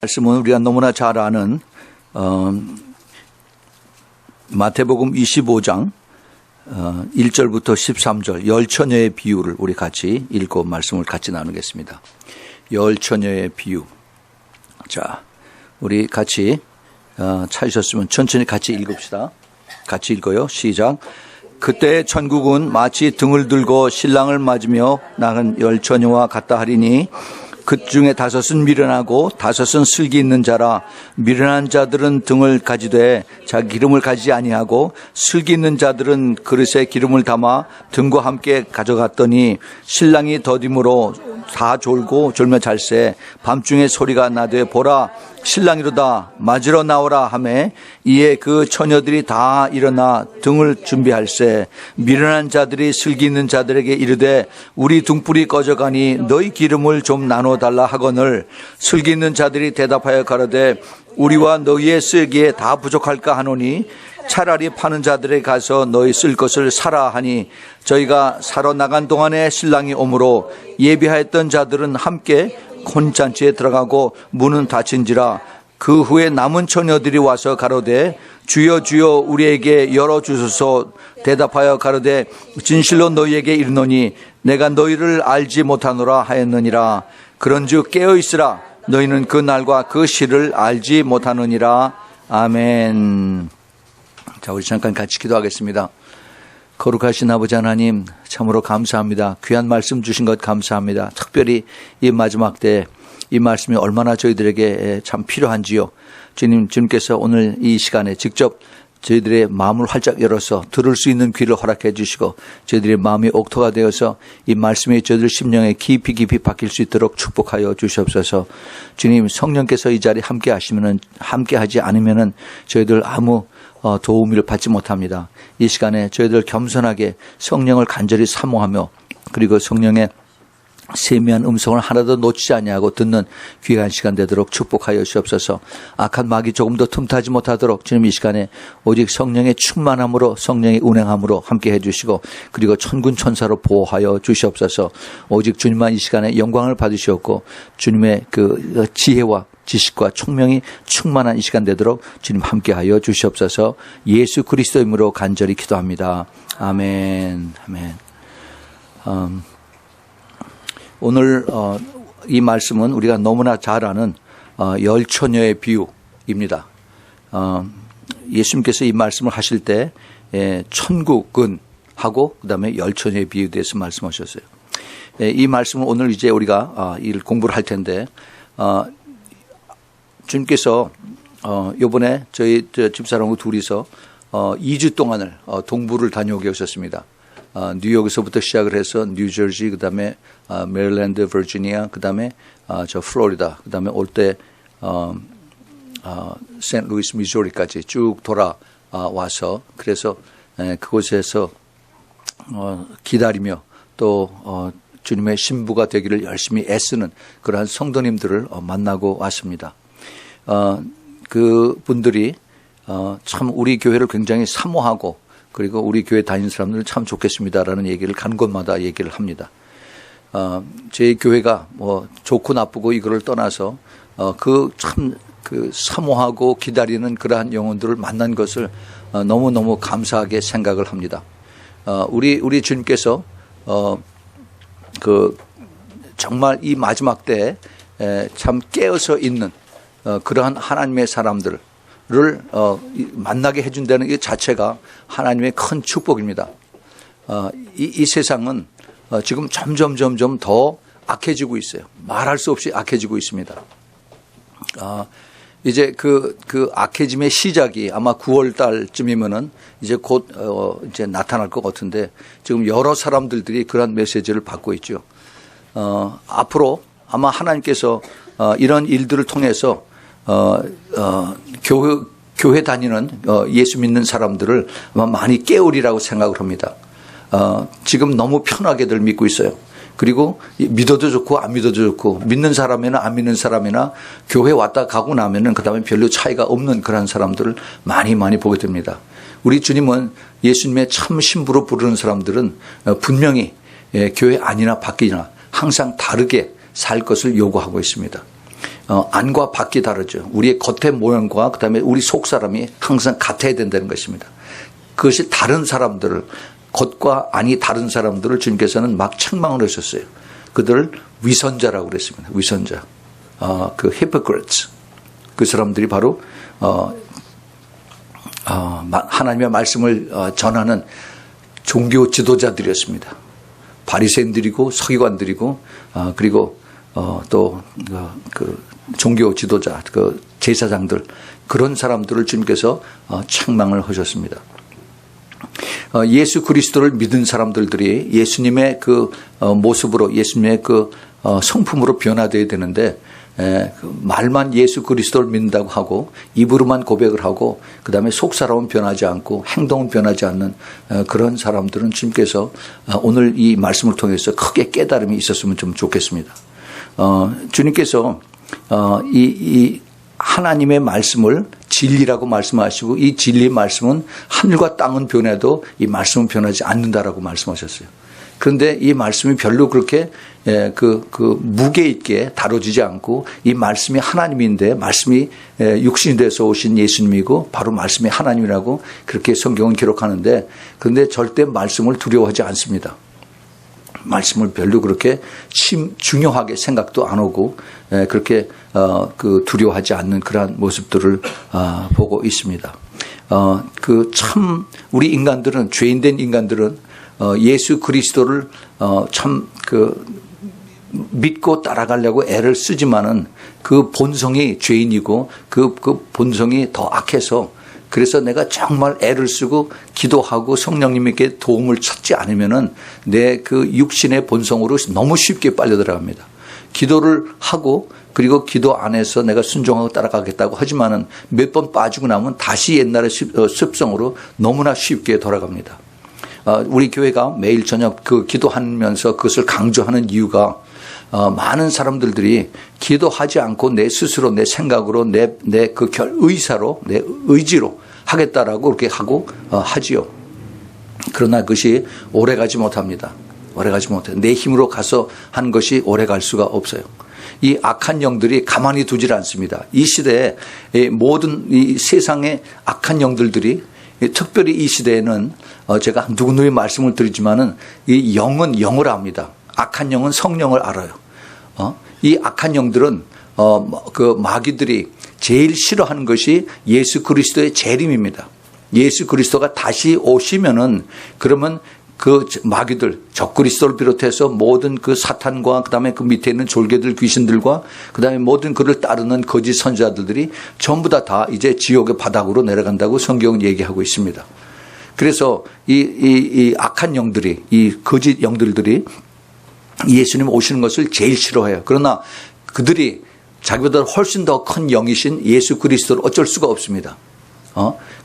말씀은 우리가 너무나 잘 아는 마태복음 25장 1절부터 13절 열처녀의 비유를 우리 같이 읽고 말씀을 같이 나누겠습니다. 열처녀의 비유. 자, 우리 같이 찾으셨으면 천천히 같이 읽읍시다. 같이 읽어요. 시작. 그때 천국은 마치 등을 들고 신랑을 맞으며 나간 열처녀와 같다 하리니 그 중에 5은 미련하고 5은 슬기 있는 자라. 미련한 자들은 등을 가지되 자기 기름을 가지지 아니하고 슬기 있는 자들은 그릇에 기름을 담아 등과 함께 가져갔더니 신랑이 더딤으로 다 졸고 졸며 잘새 밤중에 소리가 나되 보라 신랑이로다 맞으러 나오라 하매 이에 그 처녀들이 다 일어나 등을 준비할세 미련한 자들이 슬기 있는 자들에게 이르되 우리 등불이 꺼져가니 너희 기름을 좀 나눠달라 하거늘 슬기 있는 자들이 대답하여 가로되 우리와 너희의 쓰기에 다 부족할까 하노니 차라리 파는 자들에게 가서 너희 쓸 것을 사라 하니 저희가 사러 나간 동안에 신랑이 오므로 예비하였던 자들은 함께 혼잔치에 들어가고 문은 닫힌지라. 그 후에 남은 처녀들이 와서 가로되 주여 주여 우리에게 열어주소서. 대답하여 가로되 진실로 너희에게 이르노니 내가 너희를 알지 못하노라 하였느니라. 그런즉 깨어있으라. 너희는 그 날과 그 시를 알지 못하느니라. 아멘. 자, 우리 잠깐 같이 기도하겠습니다. 거룩하신 아버지 하나님, 참으로 감사합니다. 귀한 말씀 주신 것 감사합니다. 특별히 이 마지막 때 이 말씀이 얼마나 저희들에게 참 필요한지요. 주님께서 오늘 이 시간에 직접 저희들의 마음을 활짝 열어서 들을 수 있는 귀를 허락해 주시고 저희들의 마음이 옥토가 되어서 이 말씀이 저희들 심령에 깊이 박힐 수 있도록 축복하여 주시옵소서. 주님, 성령께서 이 자리에 함께 하지 않으면은 저희들 아무 도움을 받지 못합니다. 이 시간에 저희들 겸손하게 성령을 간절히 사모하며 그리고 성령의 세미한 음성을 하나도 놓치지 아니하고 듣는 귀한 시간 되도록 축복하여 주옵소서. 악한 마귀 조금도 틈타지 못하도록 주님 이 시간에 오직 성령의 충만함으로 성령의 운행함으로 함께 해주시고 그리고 천군 천사로 보호하여 주시옵소서. 오직 주님만 이 시간에 영광을 받으시옵고 주님의 그 지혜와 지식과 총명이 충만한 이 시간 되도록 주님 함께하여 주시옵소서. 예수 그리스도 이름으로 간절히 기도합니다. 아멘. 아멘. 오늘 이 말씀은 우리가 너무나 잘 아는 열처녀의 비유입니다. 예수님께서 이 말씀을 하실 때 천국은 하고 그다음에 열처녀의 비유에 대해서 말씀하셨어요. 이 말씀은 오늘 이제 우리가 공부를 할 텐데 주님께서 이번에 저희 집사람하고 둘이서 2주 동안을 동부를 다녀오게 하셨습니다. 뉴욕에서부터 시작을 해서 뉴저지, 그 다음에 메릴랜드, 버지니아, 그 다음에 저 플로리다, 그 다음에 올 때 세인트루이스, 미주리까지 쭉 돌아와서 그래서 그곳에서 기다리며 또 주님의 신부가 되기를 열심히 애쓰는 그러한 성도님들을 만나고 왔습니다. 그 분들이 참 우리 교회를 굉장히 사모하고 그리고 우리 교회 다니는 사람들은 참 좋겠습니다라는 얘기를 간 곳마다 얘기를 합니다. 제 교회가 뭐 좋고 나쁘고 이거를 떠나서 그 사모하고 기다리는 그러한 영혼들을 만난 것을 너무너무 감사하게 생각을 합니다. 우리 주님께서 정말 이 마지막 때에 참 깨어서 있는 그러한 하나님의 사람들을 만나게 해준다는 이 자체가 하나님의 큰 축복입니다. 이 세상은 지금 점점 더 악해지고 있어요. 말할 수 없이 악해지고 있습니다. 이제 그 악해짐의 시작이 아마 9월 달쯤이면은 이제 곧 이제 나타날 것 같은데 지금 여러 사람들이 그런 메시지를 받고 있죠. 앞으로 아마 하나님께서 이런 일들을 통해서 교회 다니는 예수 믿는 사람들을 아마 많이 깨우리라고 생각을 합니다. 지금 너무 편하게들 믿고 있어요. 그리고 믿어도 좋고 안 믿어도 좋고 믿는 사람이나 안 믿는 사람이나 교회 왔다 가고 나면은 그다음에 별로 차이가 없는 그런 사람들을 많이 보게 됩니다. 우리 주님은 예수님의 참 신부로 부르는 사람들은 분명히 교회 안이나 밖이나 항상 다르게 살 것을 요구하고 있습니다. 안과 밖이 다르죠. 우리의 겉의 모양과 그다음에 우리 속 사람이 항상 같아야 된다는 것입니다. 그것이 다른 사람들을, 겉과 안이 다른 사람들을 주님께서는 막 책망을 하셨어요. 그들을 위선자라고 그랬습니다. 위선자. 그 hypocrites. 그 사람들이 바로 하나님의 말씀을 전하는 종교 지도자들이었습니다. 바리새인들이고 서기관들이고 그리고 또 그 종교 지도자, 그 제사장들, 그런 사람들을 주님께서 책망을 하셨습니다. 예수 그리스도를 믿은 사람들이 예수님의 그 모습으로, 예수님의 그 성품으로 변화되어야 되는데, 말만 예수 그리스도를 믿는다고 하고 입으로만 고백을 하고 그다음에 속사람은 변하지 않고 행동은 변하지 않는 그런 사람들은 주님께서 오늘 이 말씀을 통해서 크게 깨달음이 있었으면 좀 좋겠습니다. 주님께서 이 하나님의 말씀을 진리라고 말씀하시고 이 진리의 말씀은 하늘과 땅은 변해도 이 말씀은 변하지 않는다라고 말씀하셨어요. 그런데 이 말씀이 별로 그렇게 무게 있게 다뤄지지 않고 이 말씀이 하나님인데 말씀이 육신이 돼서 오신 예수님이고 바로 말씀이 하나님이라고 그렇게 성경은 기록하는데, 그런데 절대 말씀을 두려워하지 않습니다. 말씀을 별로 그렇게 중요하게 생각도 안 하고 그렇게 두려워하지 않는 그러한 모습들을 보고 있습니다. 참 우리 인간들은, 죄인된 인간들은 예수 그리스도를 참 믿고 따라가려고 애를 쓰지만은 그 본성이 죄인이고 그 본성이 더 악해서, 그래서 내가 정말 애를 쓰고 기도하고 성령님에게 도움을 찾지 않으면은 내 그 육신의 본성으로 너무 쉽게 빨려 들어갑니다. 기도를 하고 그리고 기도 안에서 내가 순종하고 따라가겠다고 하지만은 몇 번 빠지고 나면 다시 옛날의 습성으로 너무나 쉽게 돌아갑니다. 우리 교회가 매일 저녁 기도하면서 그것을 강조하는 이유가 많은 사람들이 기도하지 않고 내 스스로 내 생각으로 내 의사로 내 의지로 하겠다라고 그렇게 하고 하지요. 그러나 그것이 오래가지 못합니다. 오래가지 못해요. 내 힘으로 가서 하는 것이 오래갈 수가 없어요. 이 악한 영들이 가만히 두질 않습니다. 이 시대에 모든 이 세상의 악한 영들이 특별히 이 시대에는 제가 누구누구의 말씀을 드리지만은 이 영은 영을 압니다. 악한 영은 성령을 알아요. 이 악한 영들은 그 마귀들이 제일 싫어하는 것이 예수 그리스도의 재림입니다. 예수 그리스도가 다시 오시면은 그러면 그 마귀들, 적그리스도를 비롯해서 모든 그 사탄과 그다음에 그 밑에 있는 졸개들, 귀신들과 그다음에 모든 그를 따르는 거짓 선지자들이 전부 다 이제 지옥의 바닥으로 내려간다고 성경은 얘기하고 있습니다. 그래서 이 악한 영들이, 이 거짓 영들이 예수님 오시는 것을 제일 싫어해요. 그러나 그들이 자기보다 훨씬 더 큰 영이신 예수 그리스도를 어쩔 수가 없습니다.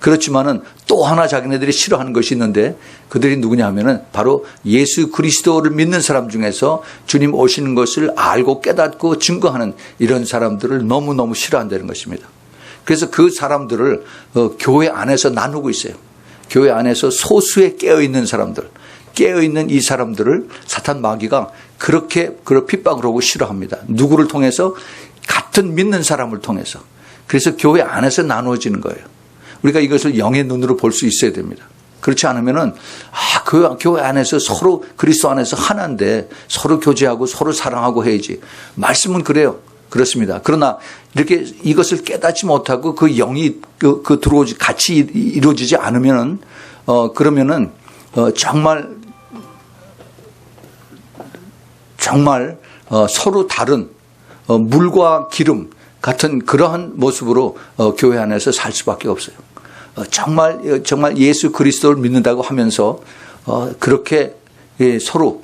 그렇지만은 또 하나 자기네들이 싫어하는 것이 있는데, 그들이 누구냐 하면은 바로 예수 그리스도를 믿는 사람 중에서 주님 오시는 것을 알고 깨닫고 증거하는 이런 사람들을 너무너무 싫어한다는 것입니다. 그래서 그 사람들을 교회 안에서 나누고 있어요. 교회 안에서 소수에 깨어있는 사람들, 깨어있는 이 사람들을 사탄 마귀가 그렇게 핍박을 하고 싫어합니다. 누구를 통해서? 같은 믿는 사람을 통해서. 그래서 교회 안에서 나누어지는 거예요. 우리가 이것을 영의 눈으로 볼 수 있어야 됩니다. 그렇지 않으면은 교회 안에서 서로 그리스도 안에서 하나인데 서로 교제하고 서로 사랑하고 해야지. 말씀은 그래요. 그렇습니다. 그러나 이렇게 이것을 깨닫지 못하고 그 영이 들어오지 같이 이루어지지 않으면은 그러면은 정말 서로 다른 물과 기름 같은 그러한 모습으로 교회 안에서 살 수밖에 없어요. 정말 예수 그리스도를 믿는다고 하면서 그렇게 서로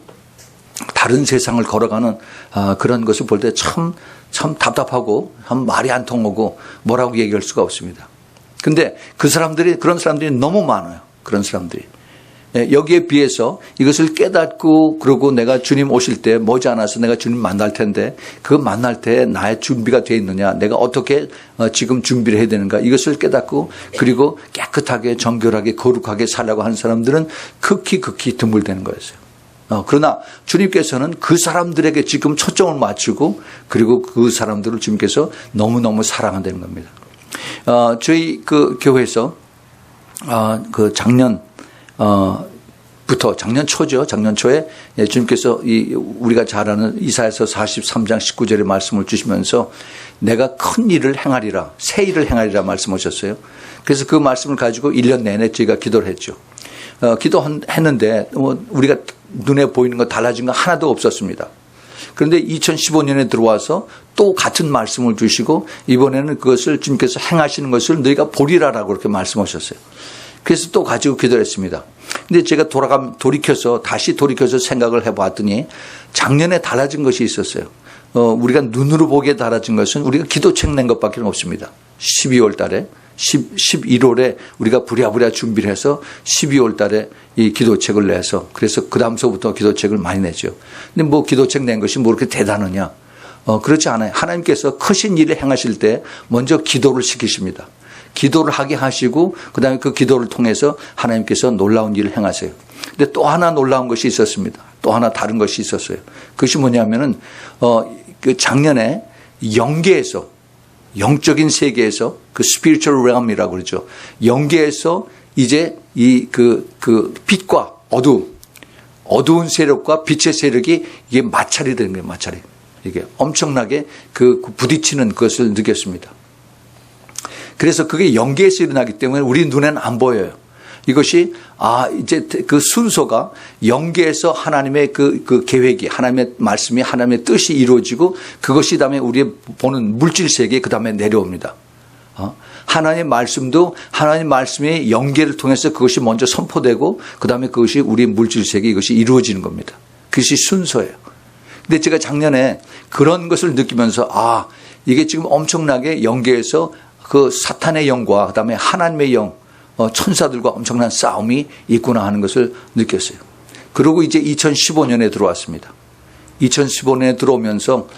다른 세상을 걸어가는 그런 것을 볼 때 참 답답하고 말이 안 통하고 뭐라고 얘기할 수가 없습니다. 근데 그런 사람들이 너무 많아요. 그런 사람들이. 여기에 비해서 이것을 깨닫고 그러고 내가 주님 오실 때 머지않아서 내가 주님 만날 텐데 그 만날 때 나의 준비가 되어 있느냐, 내가 어떻게 지금 준비를 해야 되는가, 이것을 깨닫고 그리고 깨끗하게 정결하게 거룩하게 살라고 하는 사람들은 극히 드물다는 거였어요. 그러나 주님께서는 그 사람들에게 지금 초점을 맞추고 그리고 그 사람들을 주님께서 너무너무 사랑한다는 겁니다. 저희 그 교회에서 그 작년 초죠. 작년 초에 주님께서 우리가 잘 아는 이사야서 43장 19절의 말씀을 주시면서 내가 큰 일을 행하리라, 새 일을 행하리라 말씀하셨어요. 그래서 그 말씀을 가지고 1년 내내 저희가 기도를 했죠. 기도했는데 우리가 눈에 보이는 거 달라진 거 하나도 없었습니다. 그런데 2015년에 들어와서 또 같은 말씀을 주시고 이번에는 그것을 주님께서 행하시는 것을 너희가 보리라라고 그렇게 말씀하셨어요. 그래서 또 가지고 기도를 했습니다. 근데 제가 다시 돌이켜서 생각을 해봤더니 작년에 달라진 것이 있었어요. 우리가 눈으로 보기에 달라진 것은 우리가 기도책 낸 것밖에 없습니다. 12월 달에 11월에 우리가 부랴부랴 준비를 해서 12월 달에 이 기도책을 내서 그래서 그 다음서부터 기도책을 많이 내죠. 근데 뭐 기도책 낸 것이 뭐 그렇게 대단하냐? 그렇지 않아요. 하나님께서 크신 일을 행하실 때 먼저 기도를 시키십니다. 기도를 하게 하시고 그다음에 그 기도를 통해서 하나님께서 놀라운 일을 행하세요. 근데 또 하나 놀라운 것이 있었습니다. 또 하나 다른 것이 있었어요. 그것이 뭐냐면은 그 작년에 영계에서 영적인 세계에서 그 spiritual realm이라고 그러죠. 영계에서 이제 그 빛과 어두운 세력과 빛의 세력이 이게 마찰이 되는 거예요. 마찰이. 이게 엄청나게 그 부딪히는 것을 느꼈습니다. 그래서 그게 영계에서 일어나기 때문에 우리 눈에는 안 보여요. 이것이 이제 그 순서가 영계에서 하나님의 그 계획이 하나님의 말씀이 하나님의 뜻이 이루어지고 그것이 그다음에 우리 보는 물질 세계에 그다음에 내려옵니다. 하나님의 말씀도 하나님 말씀의 영계를 통해서 그것이 먼저 선포되고 그다음에 그것이 우리 물질 세계 이것이 이루어지는 겁니다. 그것이 순서예요. 근데 제가 작년에 그런 것을 느끼면서 이게 지금 엄청나게 영계에서 그 사탄의 영과 그다음에 하나님의 영, 천사들과 엄청난 싸움이 있구나 하는 것을 느꼈어요. 그리고 이제 2015년에 들어왔습니다. 2015년에 들어오면서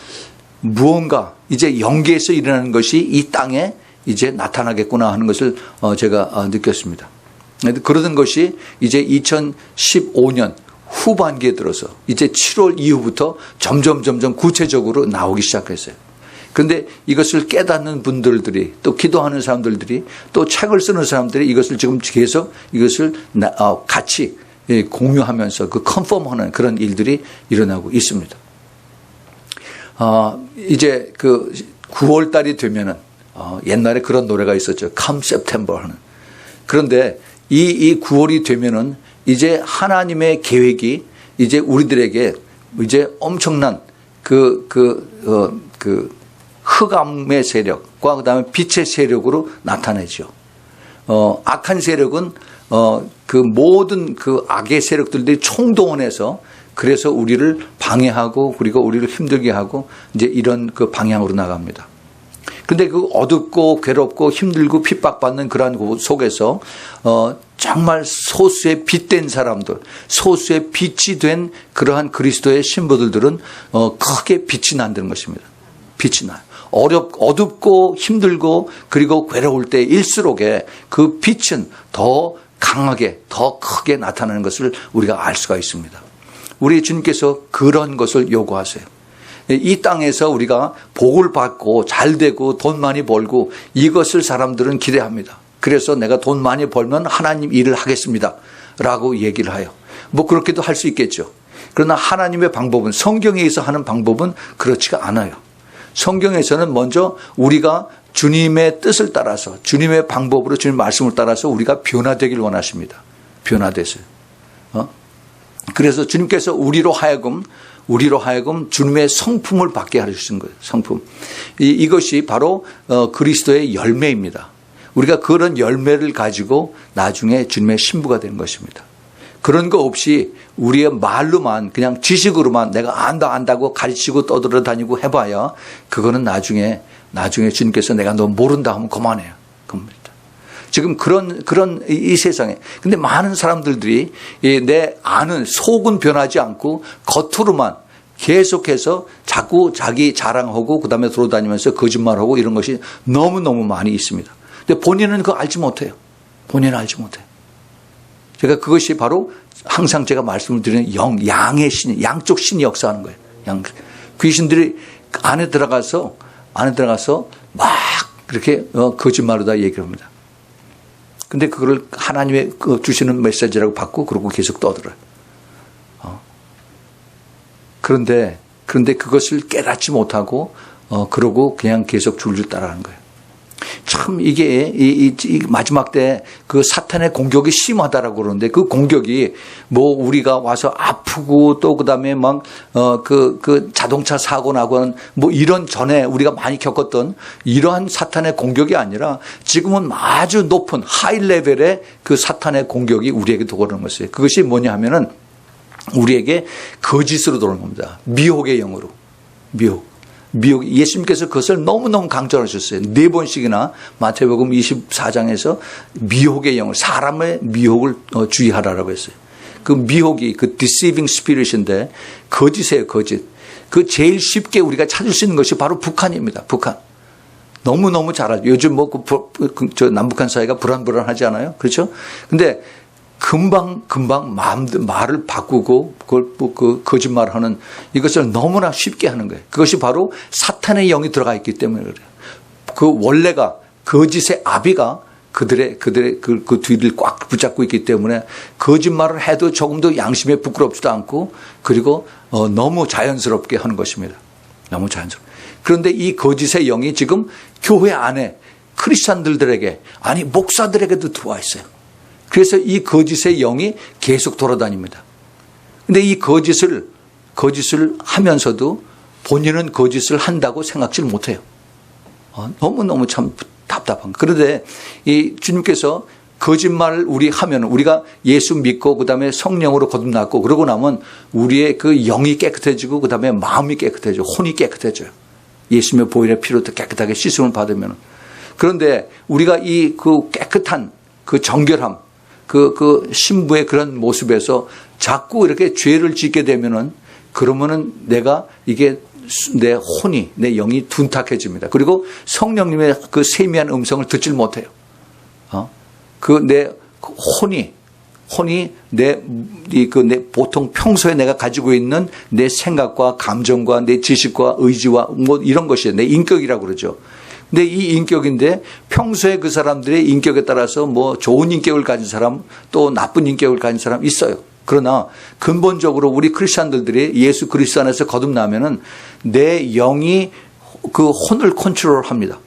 무언가 이제 영계에서 일어나는 것이 이 땅에 이제 나타나겠구나 하는 것을 제가 느꼈습니다. 그러던 것이 이제 2015년 후반기에 들어서 이제 7월 이후부터 점점 구체적으로 나오기 시작했어요. 그런데 이것을 깨닫는 분들이 또 기도하는 사람들이 또 책을 쓰는 사람들이 이것을 지금 계속 이것을 같이 공유하면서 그 컨펌하는 그런 일들이 일어나고 있습니다. 이제 그 9월 달이 되면은 옛날에 그런 노래가 있었죠. Come September 하는. 그런데 이 9월이 되면은 이제 하나님의 계획이 이제 우리들에게 이제 엄청난 흑암의 세력과 그다음에 빛의 세력으로 나타내죠. 악한 세력은 그 모든 그 악의 세력들이 총동원해서 그래서 우리를 방해하고 그리고 우리를 힘들게 하고 이제 이런 그 방향으로 나갑니다. 근데 그 어둡고 괴롭고 힘들고 핍박받는 그러한 속에서 정말 소수의 빛된 사람들, 소수의 빛이 된 그러한 그리스도의 신부들은 크게 빛이 난다는 것입니다. 빛이 나요. 어둡고 힘들고 그리고 괴로울 때일수록에 그 빛은 더 강하게 더 크게 나타나는 것을 우리가 알 수가 있습니다. 우리 주님께서 그런 것을 요구하세요. 이 땅에서 우리가 복을 받고 잘 되고 돈 많이 벌고 이것을 사람들은 기대합니다. 그래서 내가 돈 많이 벌면 하나님 일을 하겠습니다 라고 얘기를 해요. 뭐 그렇게도 할 수 있겠죠. 그러나 하나님의 방법은 성경에서 하는 방법은 그렇지가 않아요. 성경에서는 먼저 우리가 주님의 뜻을 따라서 주님의 방법으로 주님의 말씀을 따라서 우리가 변화되길 원하십니다. 변화됐어요. 그래서 주님께서 우리로 하여금 주님의 성품을 받게 하시는 거예요. 성품. 이것이 바로 그리스도의 열매입니다. 우리가 그런 열매를 가지고 나중에 주님의 신부가 되는 것입니다. 그런 거 없이 우리의 말로만 그냥 지식으로만 내가 안다고 가르치고 떠들어다니고 해봐야 그거는 나중에 주님께서 내가 너 모른다 하면 그만해요. 그겁니다. 지금 그런 이 세상에 근데 많은 사람들이 내 아는 속은 변하지 않고 겉으로만 계속해서 자꾸 자기 자랑하고 그다음에 돌아다니면서 거짓말하고 이런 것이 너무너무 많이 있습니다. 근데 본인은 그거 알지 못해요. 본인은 알지 못해요. 제가 그것이 바로 항상 제가 말씀을 드리는 양의 신이, 양쪽 신이 역사하는 거예요. 귀신들이 안에 들어가서 막 그렇게 거짓말로 다 얘기를 합니다. 근데 그걸 하나님의 주시는 메시지라고 받고 그러고 계속 떠들어요. 그런데 그것을 깨닫지 못하고 그러고 그냥 계속 줄줄 따라하는 거예요. 참 이게 이 마지막 때 그 사탄의 공격이 심하다라고 그러는데 그 공격이 뭐 우리가 와서 아프고 또 그다음에 막 그 자동차 사고 나고 뭐 이런 전에 우리가 많이 겪었던 이러한 사탄의 공격이 아니라 지금은 아주 높은 하이 레벨의 그 사탄의 공격이 우리에게 들어오는 것이에요. 그것이 뭐냐 하면은 우리에게 거짓으로 들어오는 겁니다. 미혹의 영으로. 미혹. 예수님께서 그것을 너무너무 강조하셨어요. 4번씩이나 마태복음 24장에서 미혹의 영을, 사람의 미혹을 주의하라라고 했어요. 그 미혹이 그 deceiving spirit인데 거짓이에요, 거짓. 그 제일 쉽게 우리가 찾을 수 있는 것이 바로 북한입니다. 북한. 너무너무 잘 알죠. 요즘 뭐 저 남북한 사이가 불안불안하지 않아요? 그렇죠? 근데 금방 말을 바꾸고 그 거짓말하는 이것을 너무나 쉽게 하는 거예요. 그것이 바로 사탄의 영이 들어가 있기 때문에 그래요. 그 원래가 거짓의 아비가 그들의 그 뒤를 꽉 붙잡고 있기 때문에 거짓말을 해도 조금도 양심에 부끄럽지도 않고 그리고 너무 자연스럽게 하는 것입니다. 너무 자연스럽게. 그런데 이 거짓의 영이 지금 교회 안에 크리스찬들에게 아니 목사들에게도 들어와 있어요. 그래서 이 거짓의 영이 계속 돌아다닙니다. 그런데 이 거짓을 하면서도 본인은 거짓을 한다고 생각질 못해요. 너무너무 참 답답한. 그런데 이 주님께서 거짓말을 우리 하면 우리가 예수 믿고 그다음에 성령으로 거듭났고 그러고 나면 우리의 그 영이 깨끗해지고 그다음에 마음이 깨끗해져 혼이 깨끗해져요. 예수님의 보혈의 피로 깨끗하게 씻음을 받으면. 그런데 우리가 이 그 깨끗한 그 정결함 그 신부의 그런 모습에서 자꾸 이렇게 죄를 짓게 되면은 그러면은 내가 이게 내 혼이 내 영이 둔탁해집니다. 그리고 성령님의 그 세미한 음성을 듣질 못해요. 그 내 혼이 내 보통 평소에 내가 가지고 있는 내 생각과 감정과 내 지식과 의지와 뭐 이런 것이 내 인격이라고 그러죠. 근데 이 인격인데 평소에 그 사람들의 인격에 따라서 뭐 좋은 인격을 가진 사람 또 나쁜 인격을 가진 사람 있어요. 그러나 근본적으로 우리 크리스천들이 예수 그리스도 안에서 거듭나면은 내 영이 그 혼을 컨트롤합니다.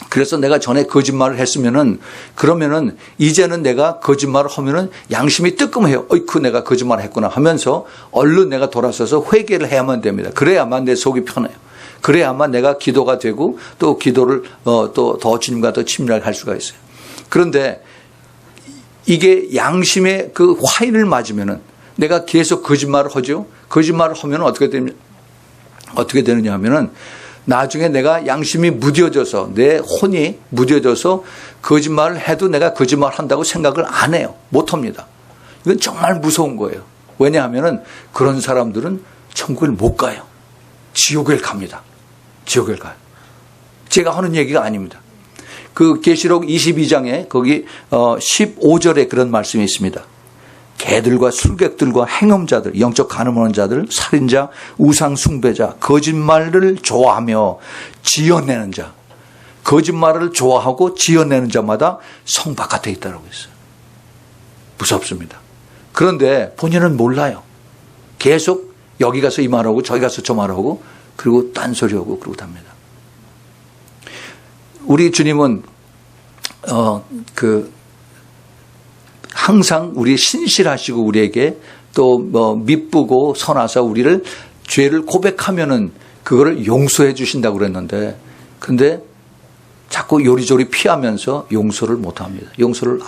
그래서 내가 전에 거짓말을 했으면은 그러면은 이제는 내가 거짓말을 하면은 양심이 뜨끔해요. 어이쿠 내가 거짓말을 했구나 하면서 얼른 내가 돌아서서 회개를 해야만 됩니다. 그래야만 내 속이 편해요. 그래야만 내가 기도가 되고 또 기도를 또 더 주님과 더 친밀하게 할 수가 있어요. 그런데 이게 양심의 그 화인을 맞으면은 내가 계속 거짓말을 하죠. 거짓말을 하면 어떻게 되느냐 하면은 나중에 내가 양심이 무뎌져서 내 혼이 무뎌져서 거짓말을 해도 내가 거짓말 한다고 생각을 안 해요. 못 합니다. 이건 정말 무서운 거예요. 왜냐하면은 그런 사람들은 천국을 못 가요. 지옥을 갑니다. 지옥을 가요. 제가 하는 얘기가 아닙니다. 그 계시록 22장에 거기 15절에 그런 말씀이 있습니다. 개들과 술객들과 행음자들, 영적 간음하는 자들, 살인자, 우상 숭배자, 거짓말을 좋아하며 지어내는 자, 거짓말을 좋아하고 지어내는 자마다 성 바깥에 있다고 했어요. 무섭습니다. 그런데 본인은 몰라요. 계속 여기 가서 이 말하고 저기 가서 저 말하고 그리고 딴소리하고 그러고 답니다. 우리 주님은 항상 우리 신실하시고 우리에게 또 미쁘고 선하사 우리를 죄를 고백하면은 그거를 용서해 주신다고 그랬는데 근데 자꾸 요리조리 피하면서 용서를 못 합니다. 용서를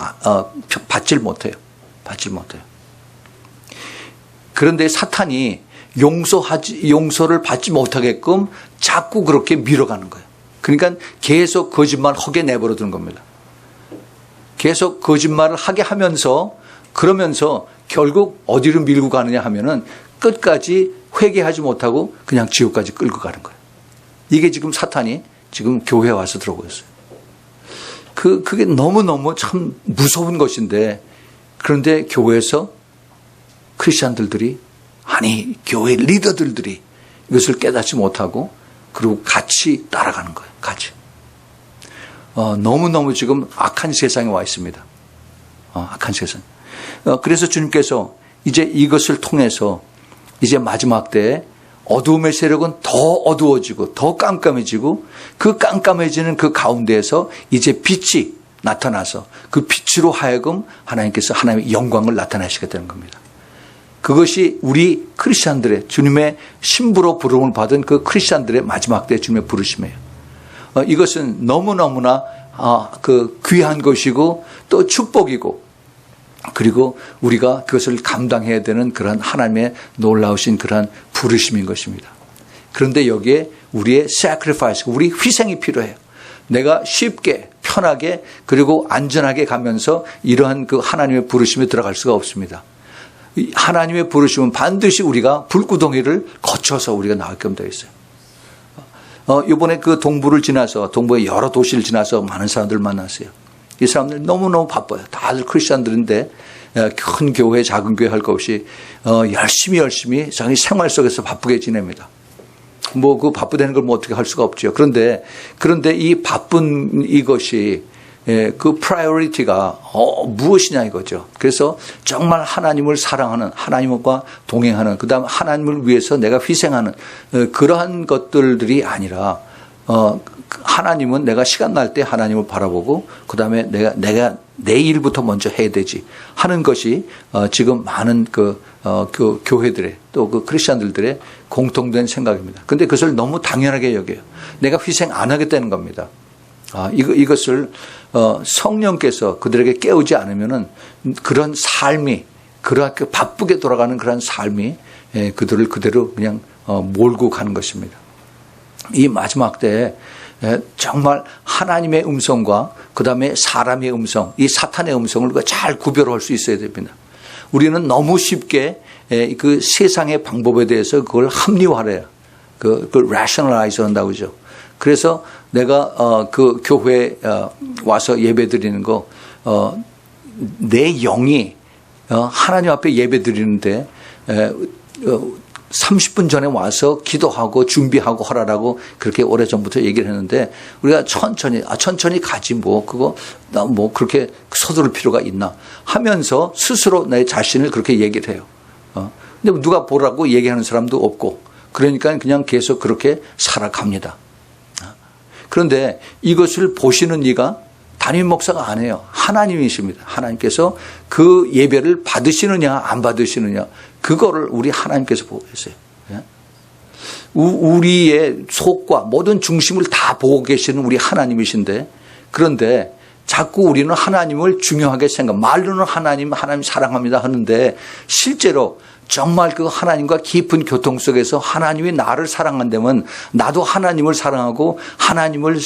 받질 못해요. 그런데 사탄이 용서를 받지 못하게끔 자꾸 그렇게 밀어가는 거예요. 그러니까 계속 거짓말 하게 내버려 두는 겁니다. 계속 거짓말을 하게 하면서 그러면서 결국 어디로 밀고 가느냐 하면은 끝까지 회개하지 못하고 그냥 지옥까지 끌고 가는 거예요. 이게 지금 사탄이 지금 교회에 와서 들어오고 있어요. 그게 너무너무 참 무서운 것인데 그런데 교회에서 크리스천들이 아니 교회 리더들이 이것을 깨닫지 못하고 그리고 같이 따라가는 거예요. 같이. 너무너무 지금 악한 세상에 와 있습니다. 악한 세상. 그래서 주님께서 이제 이것을 통해서 이제 마지막 때에 어두움의 세력은 더 어두워지고 더 깜깜해지고 그 깜깜해지는 그 가운데에서 이제 빛이 나타나서 그 빛으로 하여금 하나님께서 하나님의 영광을 나타내시게 되는 겁니다. 그것이 우리 크리스천들의 주님의 신부로 부름을 받은 그 크리스천들의 마지막 때 주님의 부르심이에요. 이것은 너무너무나 그 귀한 것이고 또 축복이고 그리고 우리가 그것을 감당해야 되는 그런 하나님의 놀라우신 그런 부르심인 것입니다. 그런데 여기에 우리의 sacrifice, 우리 희생이 필요해요. 내가 쉽게 편하게 그리고 안전하게 가면서 이러한 그 하나님의 부르심에 들어갈 수가 없습니다. 하나님의 부르심은 반드시 우리가 불구덩이를 거쳐서 우리가 나가게끔 되어 있어요. 이번에 그 동부를 지나서 동부의 여러 도시를 지나서 많은 사람들 만났어요. 이 사람들 너무너무 바빠요. 다들 크리스천들인데 큰 교회 작은 교회 할 것 없이 열심히 자기 생활 속에서 바쁘게 지냅니다. 뭐 그 바쁘다는 걸 뭐 어떻게 할 수가 없죠. 그런데 이 바쁜 이것이 그 프라이어리티가 무엇이냐 이거죠. 그래서 정말 하나님을 사랑하는 하나님과 동행하는 그다음 하나님을 위해서 내가 희생하는 그러한 것들이 아니라 하나님은 내가 시간 날 때 하나님을 바라보고 그다음에 내가 내 일부터 먼저 해야 되지 하는 것이 지금 많은 그 교회들의 또 그 크리스천들의 공통된 생각입니다. 그런데 그것을 너무 당연하게 여겨요. 내가 희생 안 하겠다는 겁니다. 이것을 성령께서 그들에게 깨우지 않으면은 그런 삶이 그렇게 바쁘게 돌아가는 그런 삶이 그들을 그대로 그냥 몰고 가는 것입니다. 이 마지막 때에 정말 하나님의 음성과 그다음에 사람의 음성, 이 사탄의 음성을 잘 구별할 수 있어야 됩니다. 우리는 너무 쉽게 그 세상의 방법에 대해서 그걸 합리화해요. 그걸 rationalize 한다고 그러죠. 그래서 내가 그 교회에 와서 예배 드리는 거, 내 영이 하나님 앞에 예배 드리는데 30분 전에 와서 기도하고 준비하고 하라라고 그렇게 오래전부터 얘기를 했는데 우리가 천천히 가지 뭐 그거 나 뭐 그렇게 서두를 필요가 있나 하면서 스스로 내 자신을 그렇게 얘기를 해요. 근데 누가 보라고 얘기하는 사람도 없고 그러니까 그냥 계속 그렇게 살아갑니다. 그런데 이것을 보시는 이가 담임 목사가 아니에요. 하나님이십니다. 하나님께서 그 예배를 받으시느냐 안 받으시느냐 그거를 우리 하나님께서 보고 계세요. 우리의 속과 모든 중심을 다 보고 계시는 우리 하나님이신데 그런데 자꾸 우리는 하나님을 중요하게 말로는 하나님 사랑합니다 하는데 실제로 정말 그 하나님과 깊은 교통 속에서 하나님이 나를 사랑한다면 나도 하나님을 사랑하고 하나님을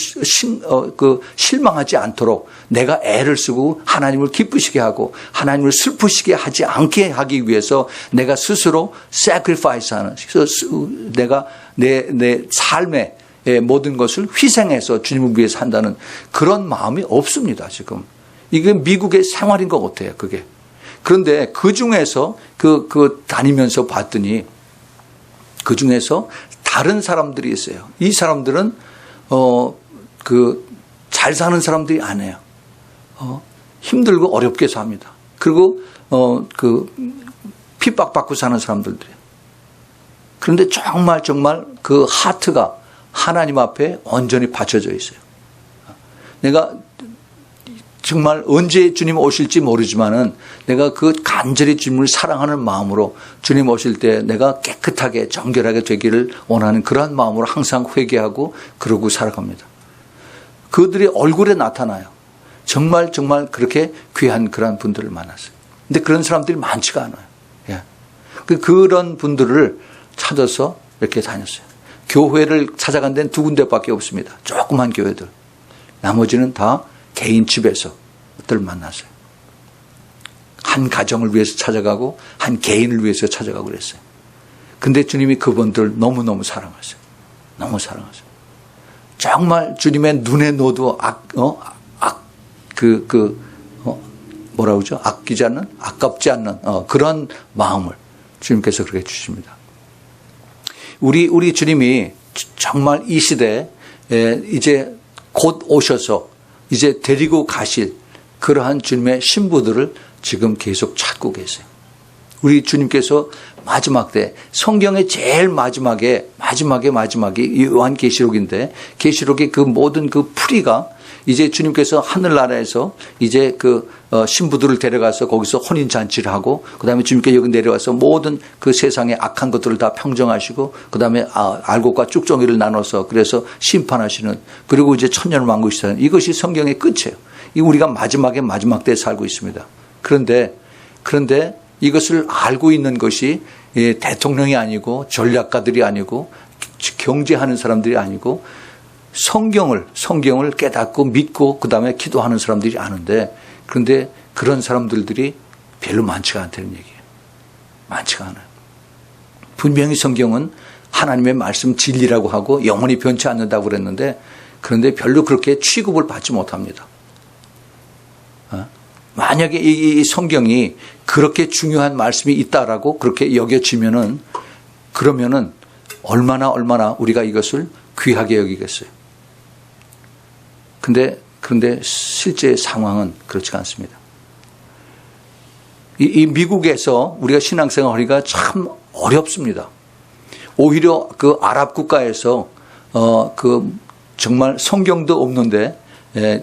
실망하지 않도록 내가 애를 쓰고 하나님을 기쁘시게 하고 하나님을 슬프시게 하지 않게 하기 위해서 내가 스스로 sacrifice하는 내가 내 삶의 모든 것을 희생해서 주님을 위해서 한다는 그런 마음이 없습니다. 지금 이게 미국의 생활인 것 같아요. 그게. 그런데 그 중에서 다니면서 봤더니 그 중에서 다른 사람들이 있어요. 이 사람들은 잘 사는 사람들이 아니에요. 힘들고 어렵게 삽니다. 그리고 핍박받고 사는 사람들이에요. 그런데 정말 그 하트가 하나님 앞에 온전히 받쳐져 있어요. 내가 정말 언제 주님 오실지 모르지만은 내가 그 간절히 주님을 사랑하는 마음으로 주님 오실 때 내가 깨끗하게 정결하게 되기를 원하는 그러한 마음으로 항상 회개하고 그러고 살아갑니다. 그들이 얼굴에 나타나요. 정말 그렇게 귀한 그런 분들을 만났어요. 근데 그런 사람들이 많지가 않아요. 예. 그런 분들을 찾아서 이렇게 다녔어요. 교회를 찾아간 데는 2군데밖에 없습니다. 조그만 교회들. 나머지는 다 개인 집에서들 만났어요. 한 가정을 위해서 찾아가고 한 개인을 위해서 찾아가고 그랬어요. 근데 주님이 그분들 너무너무 사랑하세요. 너무 사랑하세요. 정말 주님의 눈에 넣어도 뭐라 그러죠? 아끼지 않는, 아깝지 않는 그런 마음을 주님께서 그렇게 주십니다. 우리 주님이 정말 이 시대에 이제 곧 오셔서 이제 데리고 가실 그러한 주님의 신부들을 지금 계속 찾고 계세요. 우리 주님께서 마지막 때 성경의 제일 마지막에 요한계시록인데 계시록의 그 모든 그 풀이가 이제 주님께서 하늘나라에서 이제 그 신부들을 데려가서 거기서 혼인잔치를 하고 그다음에 주님께 여기 내려와서 모든 그 세상의 악한 것들을 다 평정하시고 그다음에 알곡과 쭉정이를 나눠서 그래서 심판하시는 그리고 이제 천년왕국이시다는 이것이 성경의 끝이에요. 우리가 마지막 때에 살고 있습니다. 그런데 이것을 알고 있는 것이 대통령이 아니고 전략가들이 아니고 경제하는 사람들이 아니고 성경을 깨닫고 믿고 그다음에 기도하는 사람들이 아는데 그런데 그런 사람들이 별로 많지가 않다는 얘기예요. 많지가 않아요. 분명히 성경은 하나님의 말씀 진리라고 하고 영원히 변치 않는다고 그랬는데 그런데 별로 그렇게 취급을 받지 못합니다. 만약에 이 성경이 그렇게 중요한 말씀이 있다라고 그렇게 여겨지면은 그러면은 얼마나 우리가 이것을 귀하게 여기겠어요. 그런데 실제 상황은 그렇지 않습니다. 이 미국에서 우리가 신앙생활하기가 참 어렵습니다. 오히려 그 아랍 국가에서 그 정말 성경도 없는데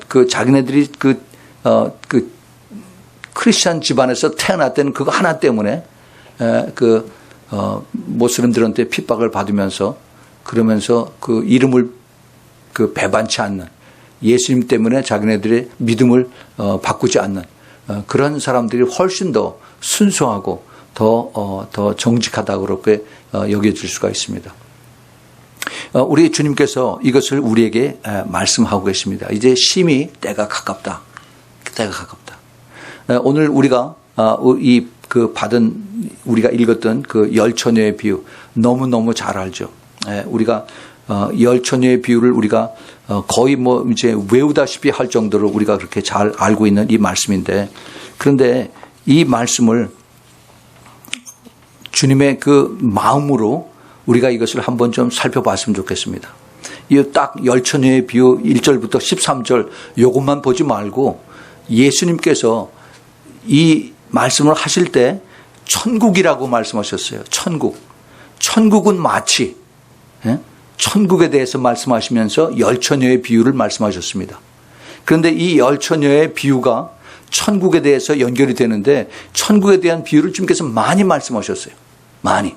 그 자기네들이 그 크리스찬 집안에서 태어났다는 그거 하나 때문에 모슬림들한테 핍박을 받으면서 그러면서 그 이름을 그 배반치 않는 예수님 때문에 자기네들의 믿음을 바꾸지 않는 그런 사람들이 훨씬 더 순수하고 더 정직하다고 그렇게 여겨질 수가 있습니다. 우리 주님께서 이것을 우리에게 말씀하고 계십니다. 이제 심히 때가 가깝다. 오늘 우리가 우리가 읽었던 그 열처녀의 비유 너무너무 잘 알죠. 우리가 열처녀의 비유를 우리가 거의 이제 외우다시피 할 정도로 우리가 그렇게 잘 알고 있는 이 말씀인데 그런데 이 말씀을 주님의 그 마음으로 우리가 이것을 한번 좀 살펴봤으면 좋겠습니다. 이 딱 열처녀의 비유 1절부터 13절 요것만 보지 말고 예수님께서 이 말씀을 하실 때 천국이라고 말씀하셨어요. 천국은 마치 천국에 대해서 말씀하시면서 열처녀의 비유를 말씀하셨습니다. 그런데 이 열처녀의 비유가 천국에 대해서 연결이 되는데 천국에 대한 비유를 주님께서 많이 말씀하셨어요. 많이.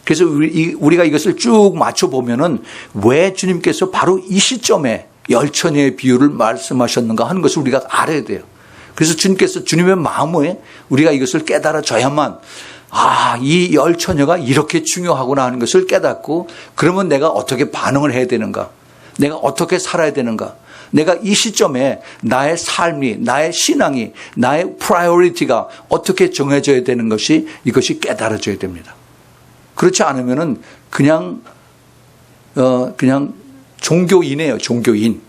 그래서 우리가 이것을 쭉 맞춰보면은 왜 주님께서 바로 이 시점에 열처녀의 비유를 말씀하셨는가 하는 것을 우리가 알아야 돼요. 그래서 주님께서 주님의 마음에 우리가 이것을 깨달아져야만 이 열처녀가 이렇게 중요하구나 하는 것을 깨닫고 그러면 내가 어떻게 반응을 해야 되는가? 내가 어떻게 살아야 되는가? 내가 이 시점에 나의 삶이, 나의 신앙이, 나의 프라이어리티가 어떻게 정해져야 되는 것이 이것이 깨달아져야 됩니다. 그렇지 않으면은 그냥 종교인이에요. 종교인.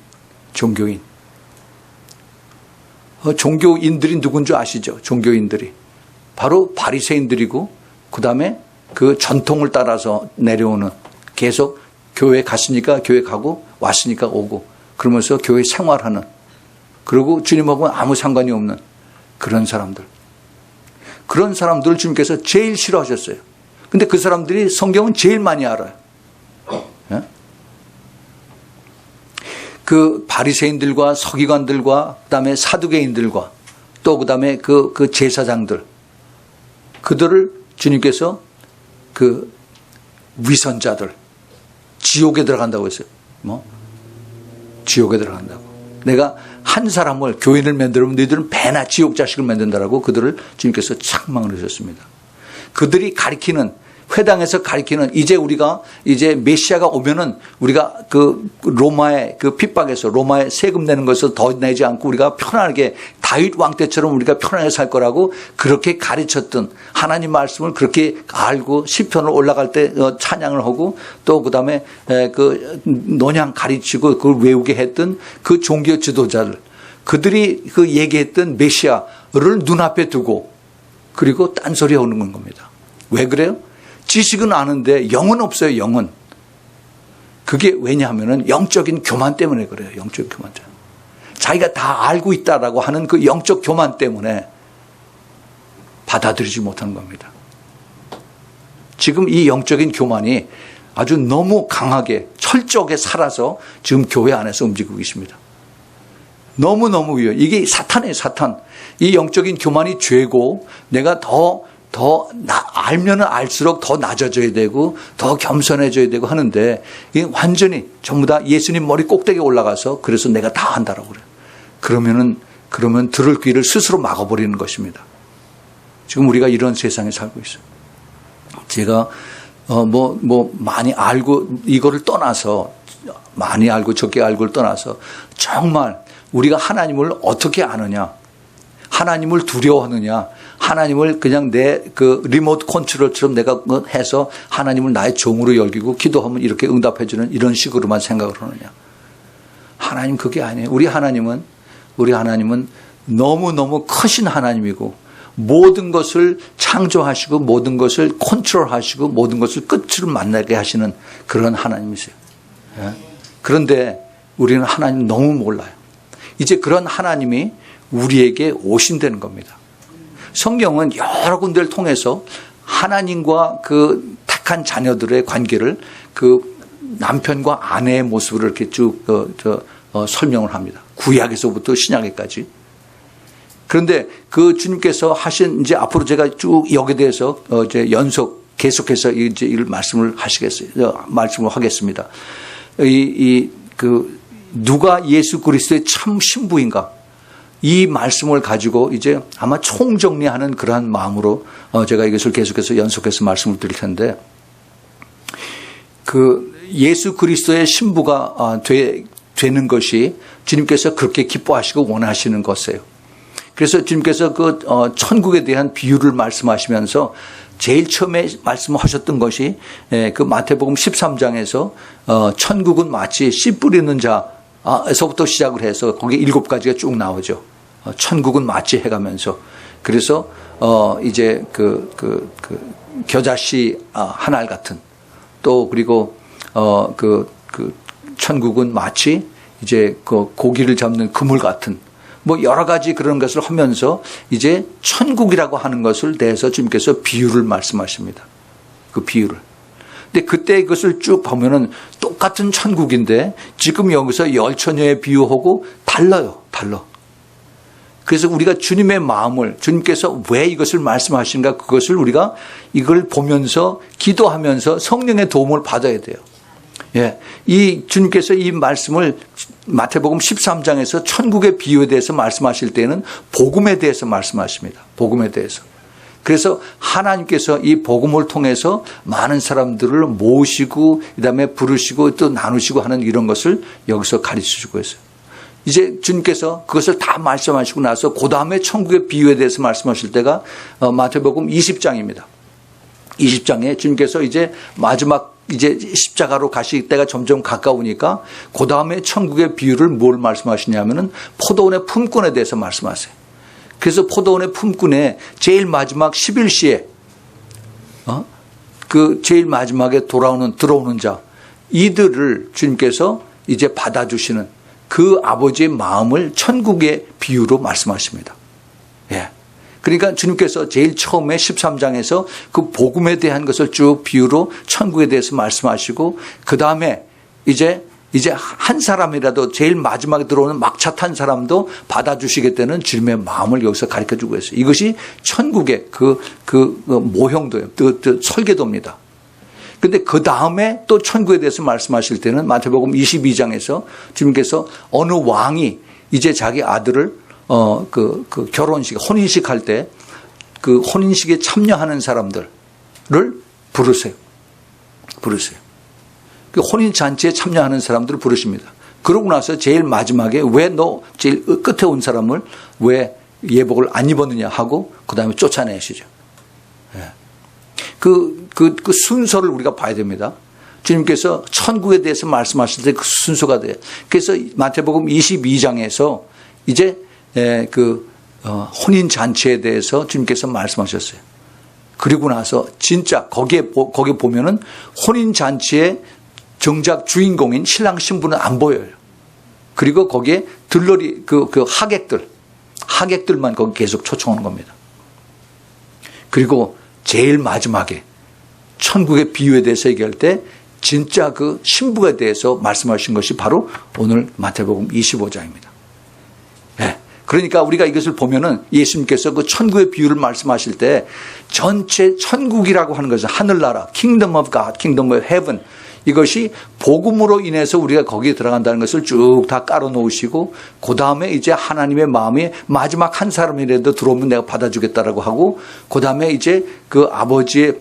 종교인들이 누군 줄 아시죠? 종교인들이. 바로 바리새인들이고 그다음에 그 전통을 따라서 내려오는 계속 교회 갔으니까 교회 가고 왔으니까 오고 그러면서 교회 생활하는 그리고 주님하고는 아무 상관이 없는 그런 사람들. 그런 사람들을 주님께서 제일 싫어하셨어요. 근데 그 사람들이 성경은 제일 많이 알아요. 그 바리새인들과 서기관들과 그다음에 사두개인들과 또 그다음에 그 제사장들 그들을 주님께서 그 위선자들 지옥에 들어간다고 했어요. 지옥에 들어간다고. 내가 한 사람을 교인을 만들면 너희들은 배나 지옥 자식을 만든다라고 그들을 주님께서 책망을 하셨습니다. 그들이 가리키는 회당에서 가리키는 이제 우리가 이제 메시아가 오면은 우리가 그 로마의 그 핍박에서 로마의 세금 내는 것을 더 내지 않고 우리가 편안하게 다윗 왕 때처럼 우리가 편안하게 살 거라고 그렇게 가르쳤던 하나님 말씀을 그렇게 알고 시편을 올라갈 때 찬양을 하고 또 그다음에 그 논양 가르치고 그걸 외우게 했던 그 종교 지도자들 그들이 그 얘기했던 메시아를 눈앞에 두고 그리고 딴소리 하는 겁니다. 왜 그래요? 지식은 아는데 영은 없어요, 영은. 그게 왜냐하면은 영적인 교만 때문에 그래요, 영적인 교만 때문에. 자기가 다 알고 있다라고 하는 그 영적 교만 때문에 받아들이지 못하는 겁니다. 지금 이 영적인 교만이 아주 너무 강하게 철저하게 살아서 지금 교회 안에서 움직이고 있습니다. 너무너무 위험해요. 이게 사탄이에요, 사탄. 이 영적인 교만이 죄고 내가 알면 알수록 더 낮아져야 되고 더 겸손해져야 되고 하는데 이게 완전히 전부 다 예수님 머리 꼭대기에 올라가서 그래서 내가 다 한다라고 그래요. 그러면 들을 귀를 스스로 막아버리는 것입니다. 지금 우리가 이런 세상에 살고 있어요. 제가 많이 알고 이거를 떠나서 많이 알고 적게 알고를 떠나서 정말 우리가 하나님을 어떻게 아느냐, 하나님을 두려워하느냐, 하나님을 그냥 내 그 리모트 컨트롤처럼 내가 해서 하나님을 나의 종으로 여기고 기도하면 이렇게 응답해 주는 이런 식으로만 생각을 하느냐. 하나님 그게 아니에요. 우리 하나님은 너무너무 크신 하나님이고 모든 것을 창조하시고 모든 것을 컨트롤하시고 모든 것을 끝으로 만나게 하시는 그런 하나님이세요. 그런데 우리는 하나님 너무 몰라요. 이제 그런 하나님이 우리에게 오신다는 겁니다. 성경은 여러 군데를 통해서 하나님과 그 택한 자녀들의 관계를 그 남편과 아내의 모습으로 이렇게 쭉 설명을 합니다. 구약에서부터 신약에까지. 그런데 그 주님께서 하신 이제 앞으로 제가 쭉 여기에 대해서 이제 계속해서 이제 이 말씀을 하겠습니다. 누가 예수 그리스도의 참 신부인가? 이 말씀을 가지고 이제 아마 총정리하는 그러한 마음으로 제가 이것을 계속해서 연속해서 말씀을 드릴 텐데, 그 예수 그리스도의 신부가 되는 것이 주님께서 그렇게 기뻐하시고 원하시는 것이에요. 그래서 주님께서 그 천국에 대한 비유를 말씀하시면서 제일 처음에 말씀하셨던 것이 그 마태복음 13장에서 천국은 마치 씨 뿌리는 자에서부터 시작을 해서 거기 7가지가 쭉 나오죠. 천국은 마치 해가면서 그래서 이제 그 겨자씨 한 알 같은, 또 그리고 천국은 마치 이제 그 고기를 잡는 그물 같은, 뭐 여러 가지 그런 것을 하면서 이제 천국이라고 하는 것을 대해서 주님께서 비유를 말씀하십니다. 그 비유를. 근데 그때 그것을 쭉 보면은 똑같은 천국인데 지금 여기서 열처녀의 비유하고 달라. 그래서 우리가 주님의 마음을, 주님께서 왜 이것을 말씀하시는가, 그것을 우리가 이걸 보면서 기도하면서 성령의 도움을 받아야 돼요. 예. 이 주님께서 이 말씀을 마태복음 13장에서 천국의 비유에 대해서 말씀하실 때는 복음에 대해서 말씀하십니다. 복음에 대해서. 그래서 하나님께서 이 복음을 통해서 많은 사람들을 모으시고 그다음에 부르시고 또 나누시고 하는 이런 것을 여기서 가르치시고 있어요. 이제 주님께서 그것을 다 말씀하시고 나서 그 다음에 천국의 비유에 대해서 말씀하실 때가 마태복음 20장입니다. 20장에 주님께서 이제 마지막 이제 십자가로 가실 때가 점점 가까우니까 그 다음에 천국의 비유를 뭘 말씀하시냐면은 포도원의 품꾼에 대해서 말씀하세요. 그래서 포도원의 품꾼의 제일 마지막 11시에 그 제일 마지막에 들어오는 자, 이들을 주님께서 이제 받아주시는 그 아버지의 마음을 천국의 비유로 말씀하십니다. 예. 그러니까 주님께서 제일 처음에 13장에서 그 복음에 대한 것을 쭉 비유로 천국에 대해서 말씀하시고, 그 다음에 이제 한 사람이라도 제일 마지막에 들어오는 막차 탄 사람도 받아주시겠다는 주님의 마음을 여기서 가르쳐 주고 있어요. 이것이 천국의 그 모형도예요. 그 설계도입니다. 근데 그 다음에 또 천국에 대해서 말씀하실 때는 마태복음 22장에서 주님께서 어느 왕이 이제 자기 아들을 그 결혼식, 혼인식 할 때 그 혼인식에 참여하는 사람들을 부르세요. 그 혼인잔치에 참여하는 사람들을 부르십니다. 그러고 나서 제일 마지막에 왜 너 제일 끝에 온 사람을 왜 예복을 안 입었느냐 하고 그 다음에 쫓아내시죠. 예. 그 순서를 우리가 봐야 됩니다. 주님께서 천국에 대해서 말씀하실 때 그 순서가 돼요. 그래서 마태복음 22장에서 이제 혼인잔치에 대해서 주님께서 말씀하셨어요. 그리고 나서 진짜 거기에 보면은 혼인잔치의 정작 주인공인 신랑 신부는 안 보여요. 그리고 거기에 들러리, 그 하객들만 거기 계속 초청하는 겁니다. 그리고 제일 마지막에 천국의 비유에 대해서 얘기할 때 진짜 그 신부에 대해서 말씀하신 것이 바로 오늘 마태복음 25장입니다. 네. 그러니까 우리가 이것을 보면은 예수님께서 그 천국의 비유를 말씀하실 때 전체 천국이라고 하는 것은 하늘나라, Kingdom of God, Kingdom of Heaven, 이것이 복음으로 인해서 우리가 거기에 들어간다는 것을 쭉 다 깔아놓으시고 그 다음에 이제 하나님의 마음이 마지막 한 사람이라도 들어오면 내가 받아주겠다라고 하고 그 다음에 이제 그 아버지의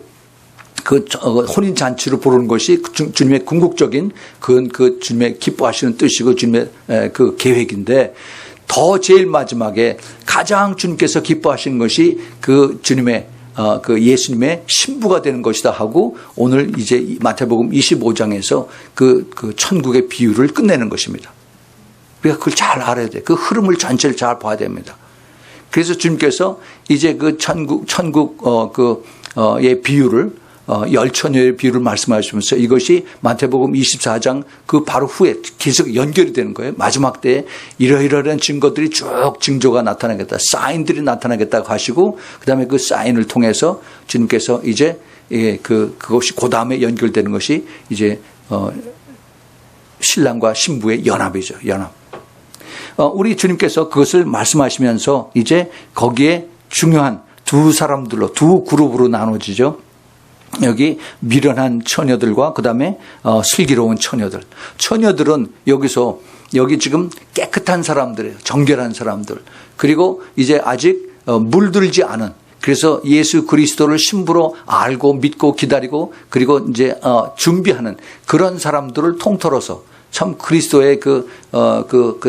그 혼인잔치로 부르는 것이 주님의 궁극적인 그 주님의 기뻐하시는 뜻이고 주님의 그 계획인데 더 제일 마지막에 가장 주님께서 기뻐하시는 것이 그 주님의 그 예수님의 신부가 되는 것이다 하고 오늘 이제 마태복음 25장에서 그 천국의 비유를 끝내는 것입니다. 우리가 그걸 잘 알아야 돼. 그 흐름을 전체를 잘 봐야 됩니다. 그래서 주님께서 이제 그 천국의 비유를 열처녀의 비유를 말씀하시면서 이것이 마태복음 24장 그 바로 후에 계속 연결이 되는 거예요. 마지막 때에 이러이러한 증거들이 쭉 징조가 나타나겠다. 사인들이 나타나겠다고 하시고 그다음에 그 사인을 통해서 주님께서 이제 그것이 그 다음에 연결되는 것이 이제 신랑과 신부의 연합이죠. 연합. 우리 주님께서 그것을 말씀하시면서 이제 거기에 중요한 두 사람들로 두 그룹으로 나눠지죠. 여기 미련한 처녀들과 그다음에 슬기로운 처녀들. 처녀들은 여기 지금 깨끗한 사람들이에요. 정결한 사람들. 그리고 이제 아직 물들지 않은, 그래서 예수 그리스도를 신부로 알고 믿고 기다리고 그리고 이제 준비하는 그런 사람들을 통틀어서 참 그리스도의 그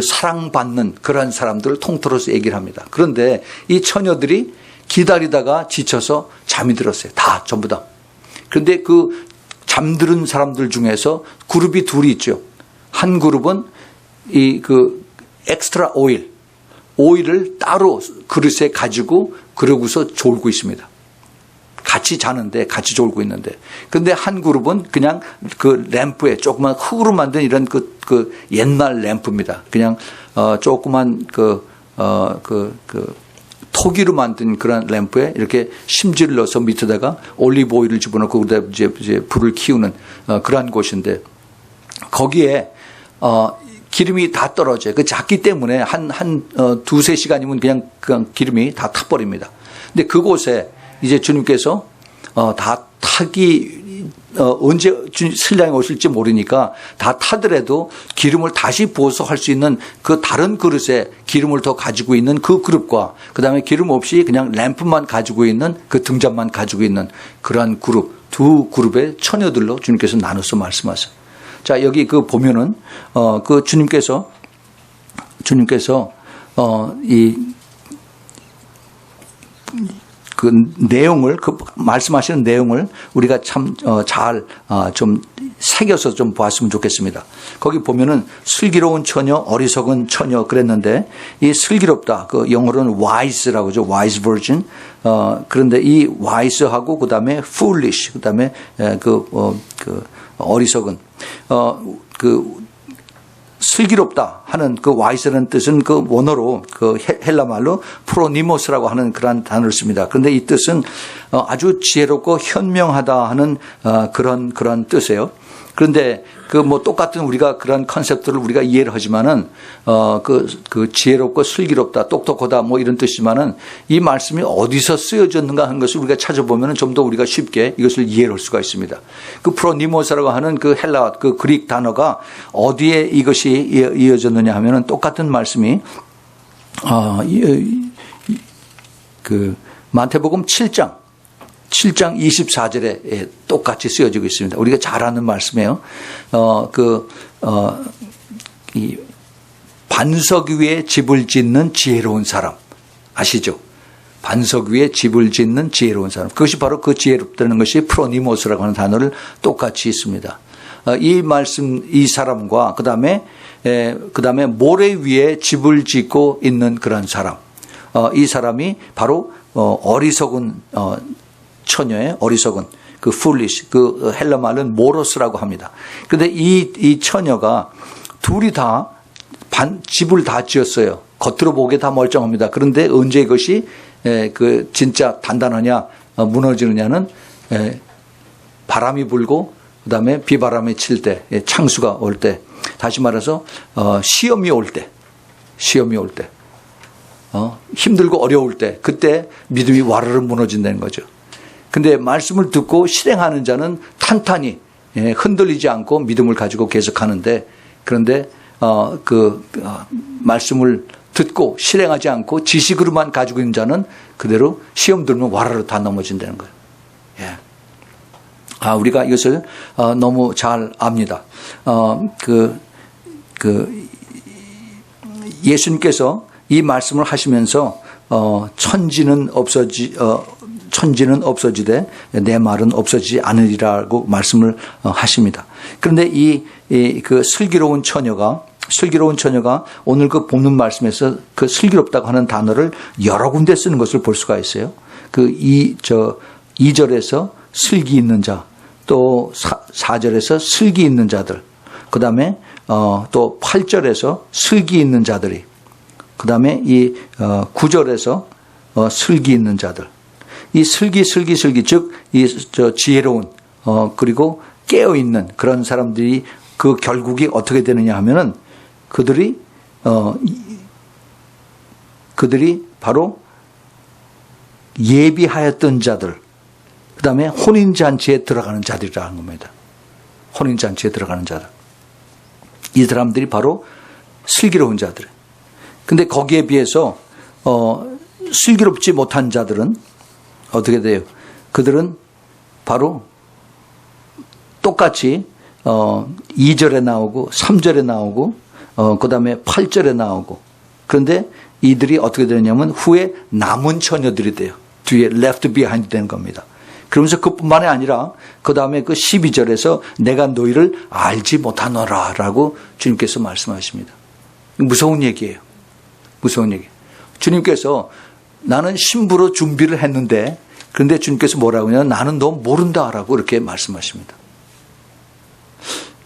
사랑받는 그런 사람들을 통틀어서 얘기를 합니다. 그런데 이 처녀들이 기다리다가 지쳐서 잠이 들었어요. 다 전부 다. 그런데 그 잠들은 사람들 중에서 그룹이 둘이 있죠. 한 그룹은 엑스트라 오일을 따로 그릇에 가지고 그러고서 졸고 있습니다. 같이 자는데 같이 졸고 있는데. 그런데 한 그룹은 그냥 그 램프에 조그만 흙으로 만든 이런 그 옛날 램프입니다. 그냥 조그만 토기로 만든 그런 램프에 이렇게 심지를 넣어서 밑에다가 올리브 오일을 집어넣고 거기다 이제 불을 키우는 그러한 곳인데 거기에 기름이 다 떨어져요. 그 작기 때문에 한 두세 시간이면 그냥 기름이 다 타버립니다. 근데 그곳에 이제 주님께서 다 타기 언제 신랑이 오실지 모르니까 다 타더라도 기름을 다시 부어서 할 수 있는 그 다른 그릇에 기름을 더 가지고 있는 그 그룹과 그다음에 기름 없이 그냥 램프만 가지고 있는 그 등잔만 가지고 있는 그러한 그룹, 두 그룹의 처녀들로 주님께서 나눠서 말씀하세요. 자, 여기 그 보면은 그 주님께서 그 내용을, 그 말씀하시는 내용을 우리가 참 잘 좀 새겨서 좀 보았으면 좋겠습니다. 거기 보면은 슬기로운 처녀, 어리석은 처녀 그랬는데 이 슬기롭다, 그 영어로는 wise라고 하죠. wise virgin. 그런데 이 wise하고 그다음에 foolish, 그다음에 어리석은 슬기롭다 하는 그 와이스라는 뜻은 그 원어로 그 헬라 말로 프로니모스라고 하는 그런 단어를 씁니다. 그런데 이 뜻은 아주 지혜롭고 현명하다 하는 그런 뜻이에요. 그런데 그 뭐 똑같은 우리가 그런 컨셉트를 우리가 이해를 하지만은 그 지혜롭고 슬기롭다, 똑똑하다 뭐 이런 뜻이지만은 이 말씀이 어디서 쓰여졌는가 하는 것을 우리가 찾아보면은 좀 더 우리가 쉽게 이것을 이해할 수가 있습니다. 그 프로니모스라고 하는 그 헬라 그 그릭 단어가 어디에 이것이 이어졌느냐 하면은 똑같은 말씀이 그 마태복음 7장 24절에 똑같이 쓰여지고 있습니다. 우리가 잘 아는 말씀이에요. 이 반석 위에 집을 짓는 지혜로운 사람 아시죠? 반석 위에 집을 짓는 지혜로운 사람. 그것이 바로 그 지혜롭다는 것이 프로니모스라고 하는 단어를 똑같이 있습니다. 이 말씀, 이 사람과 그다음에 모래 위에 집을 짓고 있는 그런 사람. 이 사람이 바로 어리석은 처녀의 어리석은 그 foolish, 그 헬라 말은 모로스라고 합니다. 그런데 이 처녀가 둘이 다 집을 다 지었어요. 겉으로 보기에 다 멀쩡합니다. 그런데 언제 이것이 그 진짜 단단하냐 무너지느냐는 바람이 불고 그다음에 비바람이 칠 때, 창수가 올 때, 다시 말해서 시험이 올 때, 힘들고 어려울 때, 그때 믿음이 와르르 무너진다는 거죠. 근데 말씀을 듣고 실행하는 자는 탄탄히 흔들리지 않고 믿음을 가지고 계속하는데, 그런데 말씀을 듣고 실행하지 않고 지식으로만 가지고 있는 자는 그대로 시험 들면 와르르 다 넘어진다는 거예요. 예. 우리가 이것을 너무 잘 압니다. 예수님께서 이 말씀을 하시면서 천지는 없어지되 내 말은 없어지지 않으리라고 말씀을 하십니다. 그런데 그 슬기로운 처녀가 오늘 그 본문 말씀에서 그 슬기롭다고 하는 단어를 여러 군데 쓰는 것을 볼 수가 있어요. 2절에서 슬기 있는 자, 또 4절에서 슬기 있는 자들, 그 다음에 또 8절에서 슬기 있는 자들이, 그 다음에 9절에서 슬기 있는 자들. 이 슬기, 즉, 지혜로운, 그리고 깨어있는 그런 사람들이 그 결국이 어떻게 되느냐 하면은 그들이 바로 예비하였던 자들, 그 다음에 혼인잔치에 들어가는 자들이라는 겁니다. 혼인잔치에 들어가는 자들. 이 사람들이 바로 슬기로운 자들. 근데 거기에 비해서, 슬기롭지 못한 자들은 어떻게 돼요? 그들은 바로 똑같이, 2절에 나오고, 3절에 나오고, 그 다음에 8절에 나오고. 그런데 이들이 어떻게 되냐면 후에 남은 처녀들이 돼요. 뒤에 left behind 되는 겁니다. 그러면서 그뿐만이 아니라 그 다음에 그 12절에서 내가 너희를 알지 못하노라 라고 주님께서 말씀하십니다. 무서운 얘기예요. 무서운 얘기. 주님께서 나는 신부로 준비를 했는데 그런데 주님께서 뭐라고 하냐면 나는 너 모른다 라고 이렇게 말씀하십니다.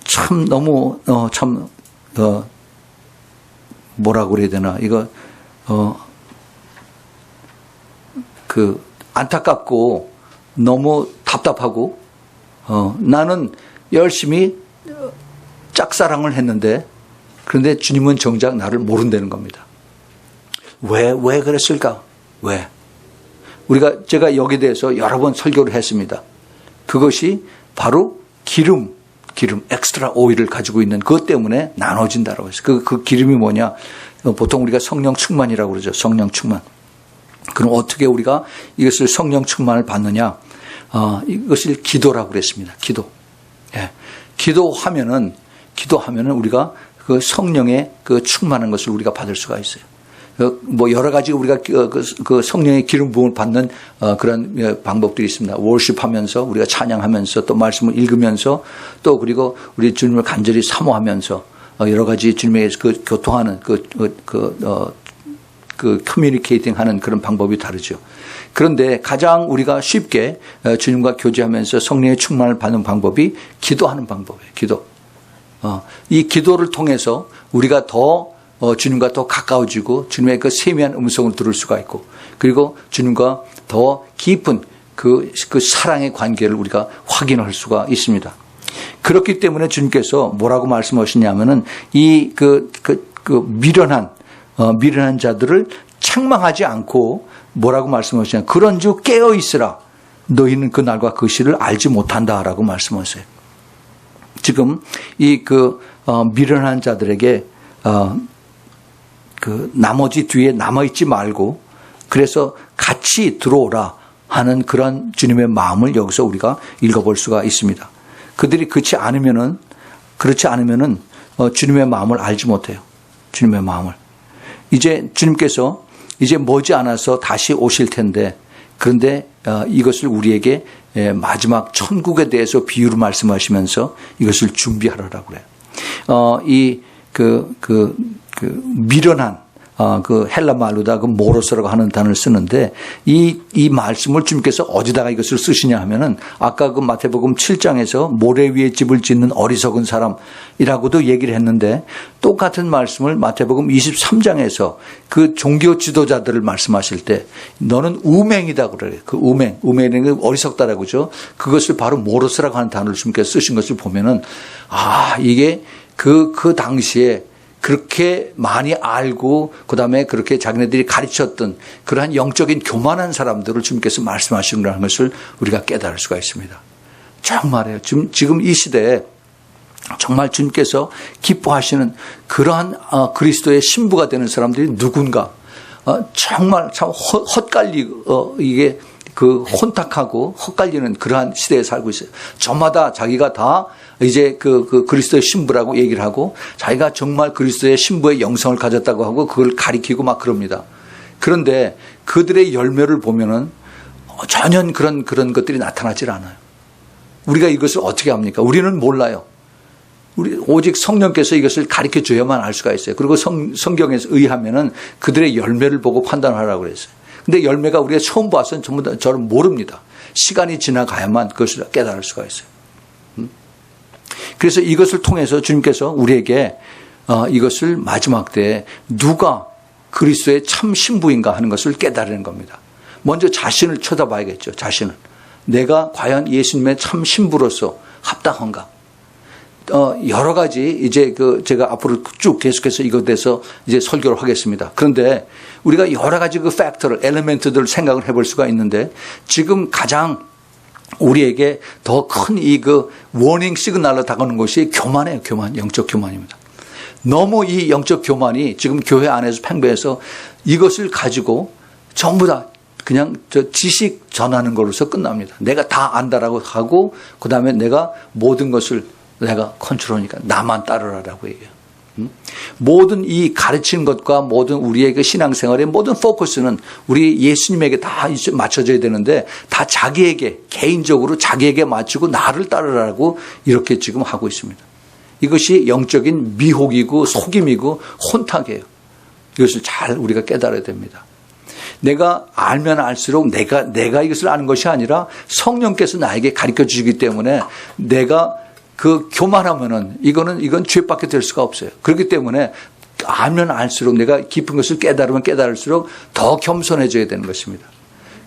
참 너무 뭐라고 그래야 되나 이거 안타깝고 너무 답답하고 나는 열심히 짝사랑을 했는데 그런데 주님은 정작 나를 모른다는 겁니다. 왜 그랬을까? 왜? 제가 여기에 대해서 여러 번 설교를 했습니다. 그것이 바로 기름 엑스트라 오일을 가지고 있는 그것 때문에 나눠진다라고 했어요. 그 기름이 뭐냐? 보통 우리가 성령 충만이라고 그러죠. 성령 충만. 그럼 어떻게 우리가 이것을 성령 충만을 받느냐? 이것을 기도라고 그랬습니다. 기도. 예. 기도하면은 우리가 그 성령의 그 충만한 것을 우리가 받을 수가 있어요. 뭐 여러 가지 우리가 그 성령의 기름 부음을 받는 그런 방법들이 있습니다. 월십하면서 우리가 찬양하면서 또 말씀을 읽으면서 또 그리고 우리 주님을 간절히 사모하면서 여러 가지 주님의 그 교통하는 그 커뮤니케이팅 하는 그런 방법이 다르죠. 그런데 가장 우리가 쉽게 주님과 교제하면서 성령의 충만을 받는 방법이 기도하는 방법이에요. 기도. 이 기도를 통해서 우리가 더 주님과 더 가까워지고 주님의 그 세미한 음성을 들을 수가 있고 그리고 주님과 더 깊은 그 사랑의 관계를 우리가 확인할 수가 있습니다. 그렇기 때문에 주님께서 뭐라고 말씀하시냐면은 미련한 자들을 책망하지 않고 뭐라고 말씀하시냐. 그런즉 깨어 있으라. 너희는 그 날과 그 시를 알지 못한다라고 말씀하세요. 지금 미련한 자들에게 나머지 뒤에 남아있지 말고 그래서 같이 들어오라 하는 그런 주님의 마음을 여기서 우리가 읽어볼 수가 있습니다. 그들이 그렇지 않으면은 주님의 마음을 알지 못해요. 주님의 마음을. 이제 주님께서 이제 머지않아서 다시 오실 텐데 그런데 이것을 우리에게 마지막 천국에 대해서 비유로 말씀하시면서 이것을 준비하라라고 그래요. 미련한 그 헬라 말로다 그 모로스라고 하는 단어를 쓰는데 이 말씀을 주님께서 어디다가 이것을 쓰시냐 하면은 아까 그 마태복음 7장에서 모래 위에 집을 짓는 어리석은 사람이라고도 얘기를 했는데 똑같은 말씀을 마태복음 23장에서 그 종교 지도자들을 말씀하실 때 너는 우맹이다 그래요. 그 우맹이 어리석다라고 그죠. 그것을 바로 모로스라고 하는 단어를 주님께서 쓰신 것을 보면은 이게 그 당시에 그렇게 많이 알고 그다음에 그렇게 자기네들이 가르쳤던 그러한 영적인 교만한 사람들을 주님께서 말씀하시는 것을 우리가 깨달을 수가 있습니다. 정말이에요. 지금 이 시대에 정말 주님께서 기뻐하시는 그러한 그리스도의 신부가 되는 사람들이 누군가 정말 참 이게 그 혼탁하고 헛갈리는 그러한 시대에 살고 있어요. 저마다 자기가 다 이제 그 그리스도의 신부라고 얘기를 하고 자기가 정말 그리스도의 신부의 영성을 가졌다고 하고 그걸 가리키고 막 그럽니다. 그런데 그들의 열매를 보면은 전혀 그런 것들이 나타나질 않아요. 우리가 이것을 어떻게 합니까? 우리는 몰라요. 우리 오직 성령께서 이것을 가르쳐 줘야만 알 수가 있어요. 그리고 성경에서 의하면은 그들의 열매를 보고 판단하라고 그랬어요. 근데 열매가 우리가 처음 봐서는 전부 다 저는 모릅니다. 시간이 지나가야만 그것을 깨달을 수가 있어요. 그래서 이것을 통해서 주님께서 우리에게 이것을 마지막 때에 누가 그리스도의 참 신부인가 하는 것을 깨달으는 겁니다. 먼저 자신을 쳐다봐야겠죠. 자신을. 내가 과연 예수님의 참 신부로서 합당한가? 여러 가지 이제 제가 앞으로 쭉 계속해서 이것에 대해서 이제 설교를 하겠습니다. 그런데 우리가 여러 가지 그 팩터를, 엘리멘트들을 생각을 해볼 수가 있는데 지금 가장 우리에게 더 큰 이 그 워닝 시그널로 다가오는 것이 교만이에요. 교만, 영적 교만입니다. 너무 이 영적 교만이 지금 교회 안에서 팽배해서 이것을 가지고 전부 다 그냥 지식 전하는 것으로서 끝납니다. 내가 다 안다라고 하고 그다음에 내가 모든 것을 내가 컨트롤하니까 나만 따르라라고 얘기해요. 모든 이 가르치는 것과 모든 우리의 그 신앙생활의 모든 포커스는 우리 예수님에게 다 맞춰져야 되는데 다 자기에게 개인적으로 자기에게 맞추고 나를 따르라고 이렇게 지금 하고 있습니다. 이것이 영적인 미혹이고 속임이고 혼탁이에요. 이것을 잘 우리가 깨달아야 됩니다. 내가 알면 알수록 내가 이것을 아는 것이 아니라 성령께서 나에게 가르쳐 주시기 때문에 내가 그 교만하면은 이건 죄밖에 될 수가 없어요. 그렇기 때문에 알면 알수록 내가 깊은 것을 깨달으면 깨달을수록 더 겸손해져야 되는 것입니다.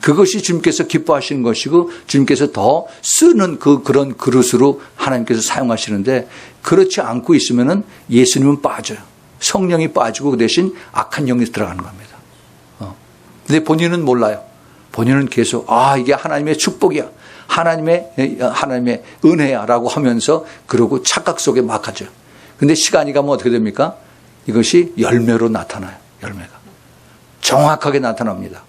그것이 주님께서 기뻐하시는 것이고 주님께서 더 쓰는 그런 그릇으로 하나님께서 사용하시는데 그렇지 않고 있으면은 예수님은 빠져요. 성령이 빠지고 그 대신 악한 영이 들어가는 겁니다. 근데 본인은 몰라요. 본인은 계속 이게 하나님의 축복이야. 하나님의 은혜야라고 하면서 그러고 착각 속에 막 하죠. 근데 시간이 가면 어떻게 됩니까? 이것이 열매로 나타나요. 열매가. 정확하게 나타납니다.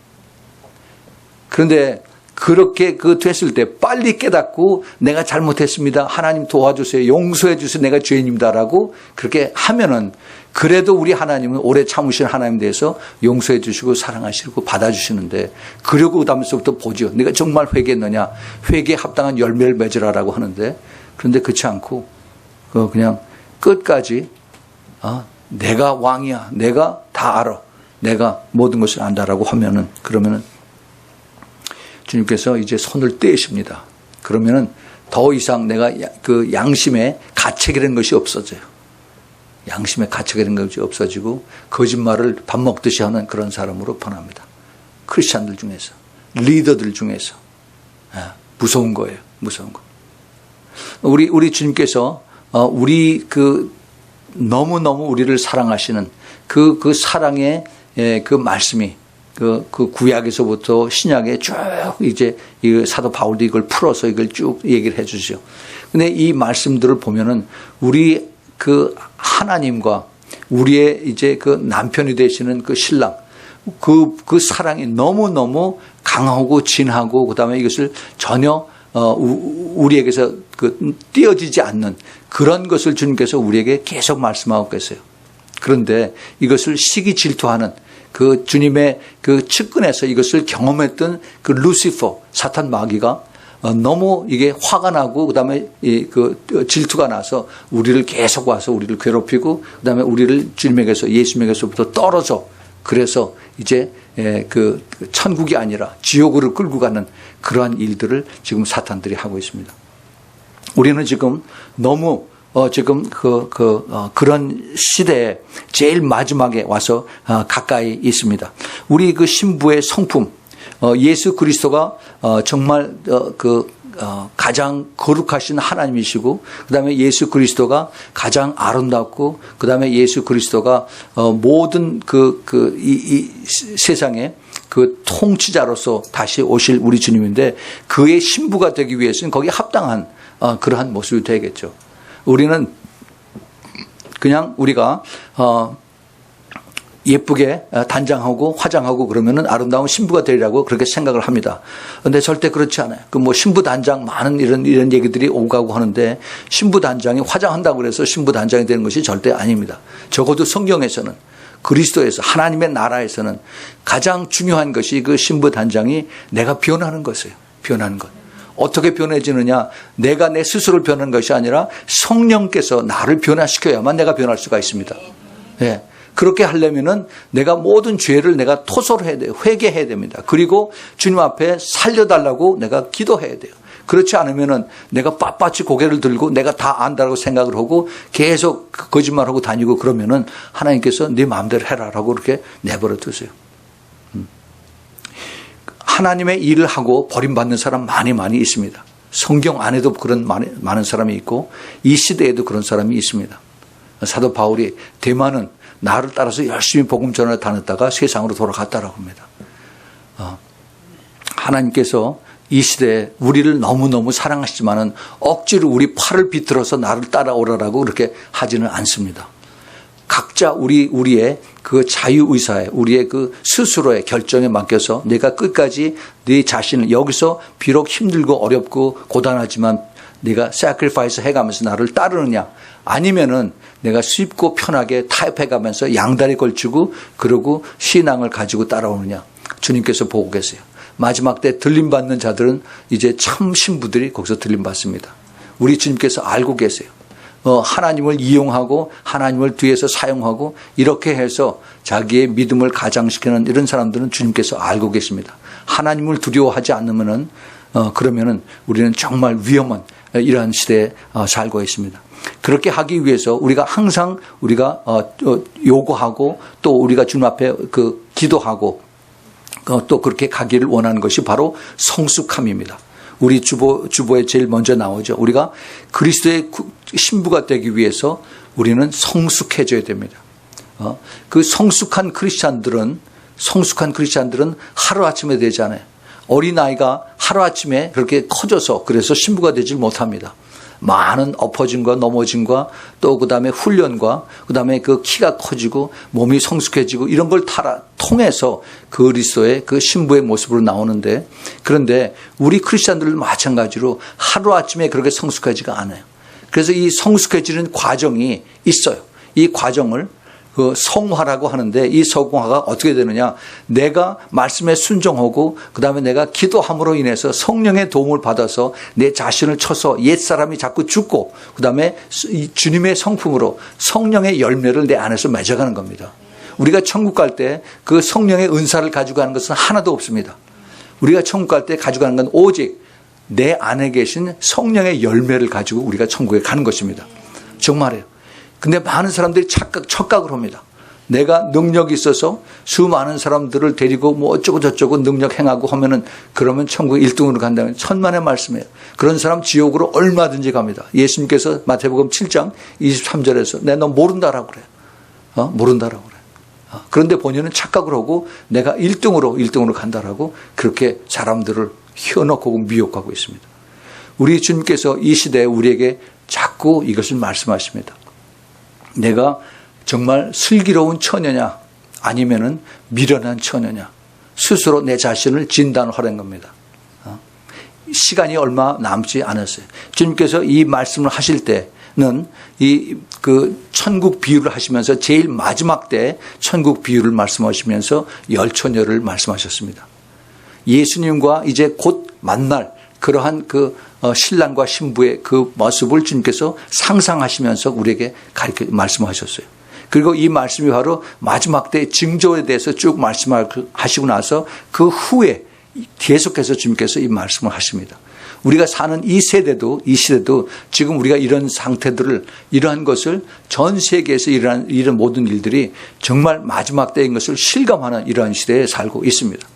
그런데 그렇게 됐을 때 빨리 깨닫고 내가 잘못했습니다. 하나님 도와주세요. 용서해 주세요. 내가 죄인입니다라고 그렇게 하면은 그래도 우리 하나님은 오래 참으신 하나님 대해서 용서해 주시고 사랑하시고 받아주시는데 그러고 그 다음부터 보죠. 내가 정말 회개했느냐. 회개에 합당한 열매를 맺으라라고 하는데 그런데 그렇지 않고 그냥 끝까지 내가 왕이야. 내가 다 알아. 내가 모든 것을 안다라고 하면은 그러면은 주님께서 이제 손을 떼십니다. 그러면은 더 이상 내가 그 양심의 가책이라는 것이 없어져요. 양심의 가책이라는 것이 없어지고 거짓말을 밥 먹듯이 하는 그런 사람으로 변합니다. 크리스찬들 중에서, 리더들 중에서. 무서운 거예요. 무서운 거. 우리 주님께서 우리 너무너무 우리를 사랑하시는 그 사랑의 그 말씀이 그 구약에서부터 신약에 쭉 이제 이 사도 바울도 이걸 풀어서 이걸 쭉 얘기를 해 주시죠. 근데 이 말씀들을 보면은 우리 그 하나님과 우리의 이제 그 남편이 되시는 그 신랑 그 사랑이 너무너무 강하고 진하고 그다음에 이것을 전혀 우리에게서 띄어지지 않는 그런 것을 주님께서 우리에게 계속 말씀하고 계세요. 그런데 이것을 시기 질투하는 그 주님의 그 측근에서 이것을 경험했던 그 루시퍼 사탄 마귀가 너무 이게 화가 나고 그다음에 질투가 나서 우리를 계속 와서 우리를 괴롭히고 그다음에 우리를 주님에게서 예수님에게서부터 떨어져 그래서 이제 그 천국이 아니라 지옥으로 끌고 가는 그러한 일들을 지금 사탄들이 하고 있습니다. 우리는 지금 너무 지금 그런 시대에 제일 마지막에 와서 가까이 있습니다. 우리 그 신부의 성품, 예수 그리스도가 정말 가장 거룩하신 하나님이시고, 그 다음에 예수 그리스도가 가장 아름답고, 그 다음에 예수 그리스도가 모든 이 세상에 그 통치자로서 다시 오실 우리 주님인데, 그의 신부가 되기 위해서는 거기에 합당한 그러한 모습이 되겠죠. 우리는 그냥 우리가 예쁘게 단장하고 화장하고 그러면은 아름다운 신부가 되리라고 그렇게 생각을 합니다. 그런데 절대 그렇지 않아요. 그 뭐 신부 단장 많은 이런 얘기들이 오고 가고 하는데, 신부 단장이 화장한다고 해서 신부 단장이 되는 것이 절대 아닙니다. 적어도 성경에서는, 그리스도에서, 하나님의 나라에서는 가장 중요한 것이 그 신부 단장이 내가 변하는 것이에요. 변하는 것. 어떻게 변해지느냐? 내가 내 스스로를 변하는 것이 아니라 성령께서 나를 변화시켜야만 내가 변할 수가 있습니다. 예. 그렇게 하려면은 내가 모든 죄를 내가 토설을 해야 돼요. 회개해야 됩니다. 그리고 주님 앞에 살려달라고 내가 기도해야 돼요. 그렇지 않으면은 내가 빳빳이 고개를 들고 내가 다 안다라고 생각을 하고 계속 거짓말하고 다니고 그러면은 하나님께서 네 마음대로 해라라고 그렇게 내버려 두세요. 하나님의 일을 하고 버림받는 사람 많이 있습니다. 성경 안에도 그런 많은 사람이 있고 이 시대에도 그런 사람이 있습니다. 사도 바울이 대만은 나를 따라서 열심히 복음 전하러 다녔다가 세상으로 돌아갔다라고 합니다. 하나님께서 이 시대에 우리를 너무너무 사랑하시지만은 억지로 우리 팔을 비틀어서 나를 따라오라라고 그렇게 하지는 않습니다. 각자 우리의 그 자유의사에, 우리의 그 스스로의 결정에 맡겨서 내가 끝까지 네 자신을, 여기서 비록 힘들고 어렵고 고단하지만 네가 sacrifice 해가면서 나를 따르느냐, 아니면은 내가 쉽고 편하게 타협해가면서 양다리 걸치고 그러고 신앙을 가지고 따라오느냐. 주님께서 보고 계세요. 마지막 때 들림받는 자들은 이제 참 신부들이 거기서 들림받습니다. 우리 주님께서 알고 계세요. 하나님을 이용하고 하나님을 뒤에서 사용하고 이렇게 해서 자기의 믿음을 가장시키는 이런 사람들은 주님께서 알고 계십니다. 하나님을 두려워하지 않으면은 그러면은 우리는 정말 위험한 이러한 시대에 살고 있습니다. 그렇게 하기 위해서 우리가 항상 우리가 요구하고 또 우리가 주님 앞에 기도하고 또 그렇게 가기를 원하는 것이 바로 성숙함입니다. 우리 주보에 제일 먼저 나오죠. 우리가 그리스도의 신부가 되기 위해서 우리는 성숙해져야 됩니다. 그 성숙한 크리스찬들은 하루아침에 되지 않아요. 어린아이가 하루아침에 그렇게 커져서 그래서 신부가 되질 못합니다. 많은 엎어짐과 넘어짐과 또 그다음에 훈련과 그다음에 그 키가 커지고 몸이 성숙해지고 이런 걸 통해서 그리스도의 그 신부의 모습으로 나오는데, 그런데 우리 크리스찬들은 마찬가지로 하루아침에 그렇게 성숙하지가 않아요. 그래서 이 성숙해지는 과정이 있어요. 이 과정을 성화라고 하는데, 이 성화가 어떻게 되느냐? 내가 말씀에 순종하고 그다음에 내가 기도함으로 인해서 성령의 도움을 받아서 내 자신을 쳐서 옛사람이 자꾸 죽고 그다음에 주님의 성품으로 성령의 열매를 내 안에서 맺어가는 겁니다. 우리가 천국 갈 때 그 성령의 은사를 가지고 가는 것은 하나도 없습니다. 우리가 천국 갈 때 가져가는 건 오직 내 안에 계신 성령의 열매를 가지고 우리가 천국에 가는 것입니다. 정말이에요. 근데 많은 사람들이 착각을 합니다. 내가 능력이 있어서 수많은 사람들을 데리고 뭐 어쩌고 저쩌고 능력 행하고 하면은 그러면 천국 1등으로 간다면 천만의 말씀이에요. 그런 사람 지옥으로 얼마든지 갑니다. 예수님께서 마태복음 7장 23절에서 내가 너 모른다라고 그래요. 모른다라고 그래요. 그런데 본인은 착각을 하고 내가 1등으로 간다라고 그렇게 사람들을 현혹하고 미혹하고 있습니다. 우리 주님께서 이 시대에 우리에게 자꾸 이것을 말씀하십니다. 내가 정말 슬기로운 처녀냐 아니면은 미련한 처녀냐, 스스로 내 자신을 진단하라는 겁니다. 시간이 얼마 남지 않았어요. 주님께서 이 말씀을 하실 때는 천국 비유를 하시면서 제일 마지막 때 천국 비유를 말씀하시면서 열처녀를 말씀하셨습니다. 예수님과 이제 곧 만날 그러한 신랑과 신부의 그 모습을 주님께서 상상하시면서 우리에게 말씀하셨어요. 그리고 이 말씀이 바로 마지막 때의 징조에 대해서 쭉 말씀하시고 나서 그 후에 계속해서 주님께서 이 말씀을 하십니다. 우리가 사는 이 시대도 지금 우리가 이런 상태들을, 이러한 것을 전 세계에서 이런 모든 일들이 정말 마지막 때인 것을 실감하는 이러한 시대에 살고 있습니다.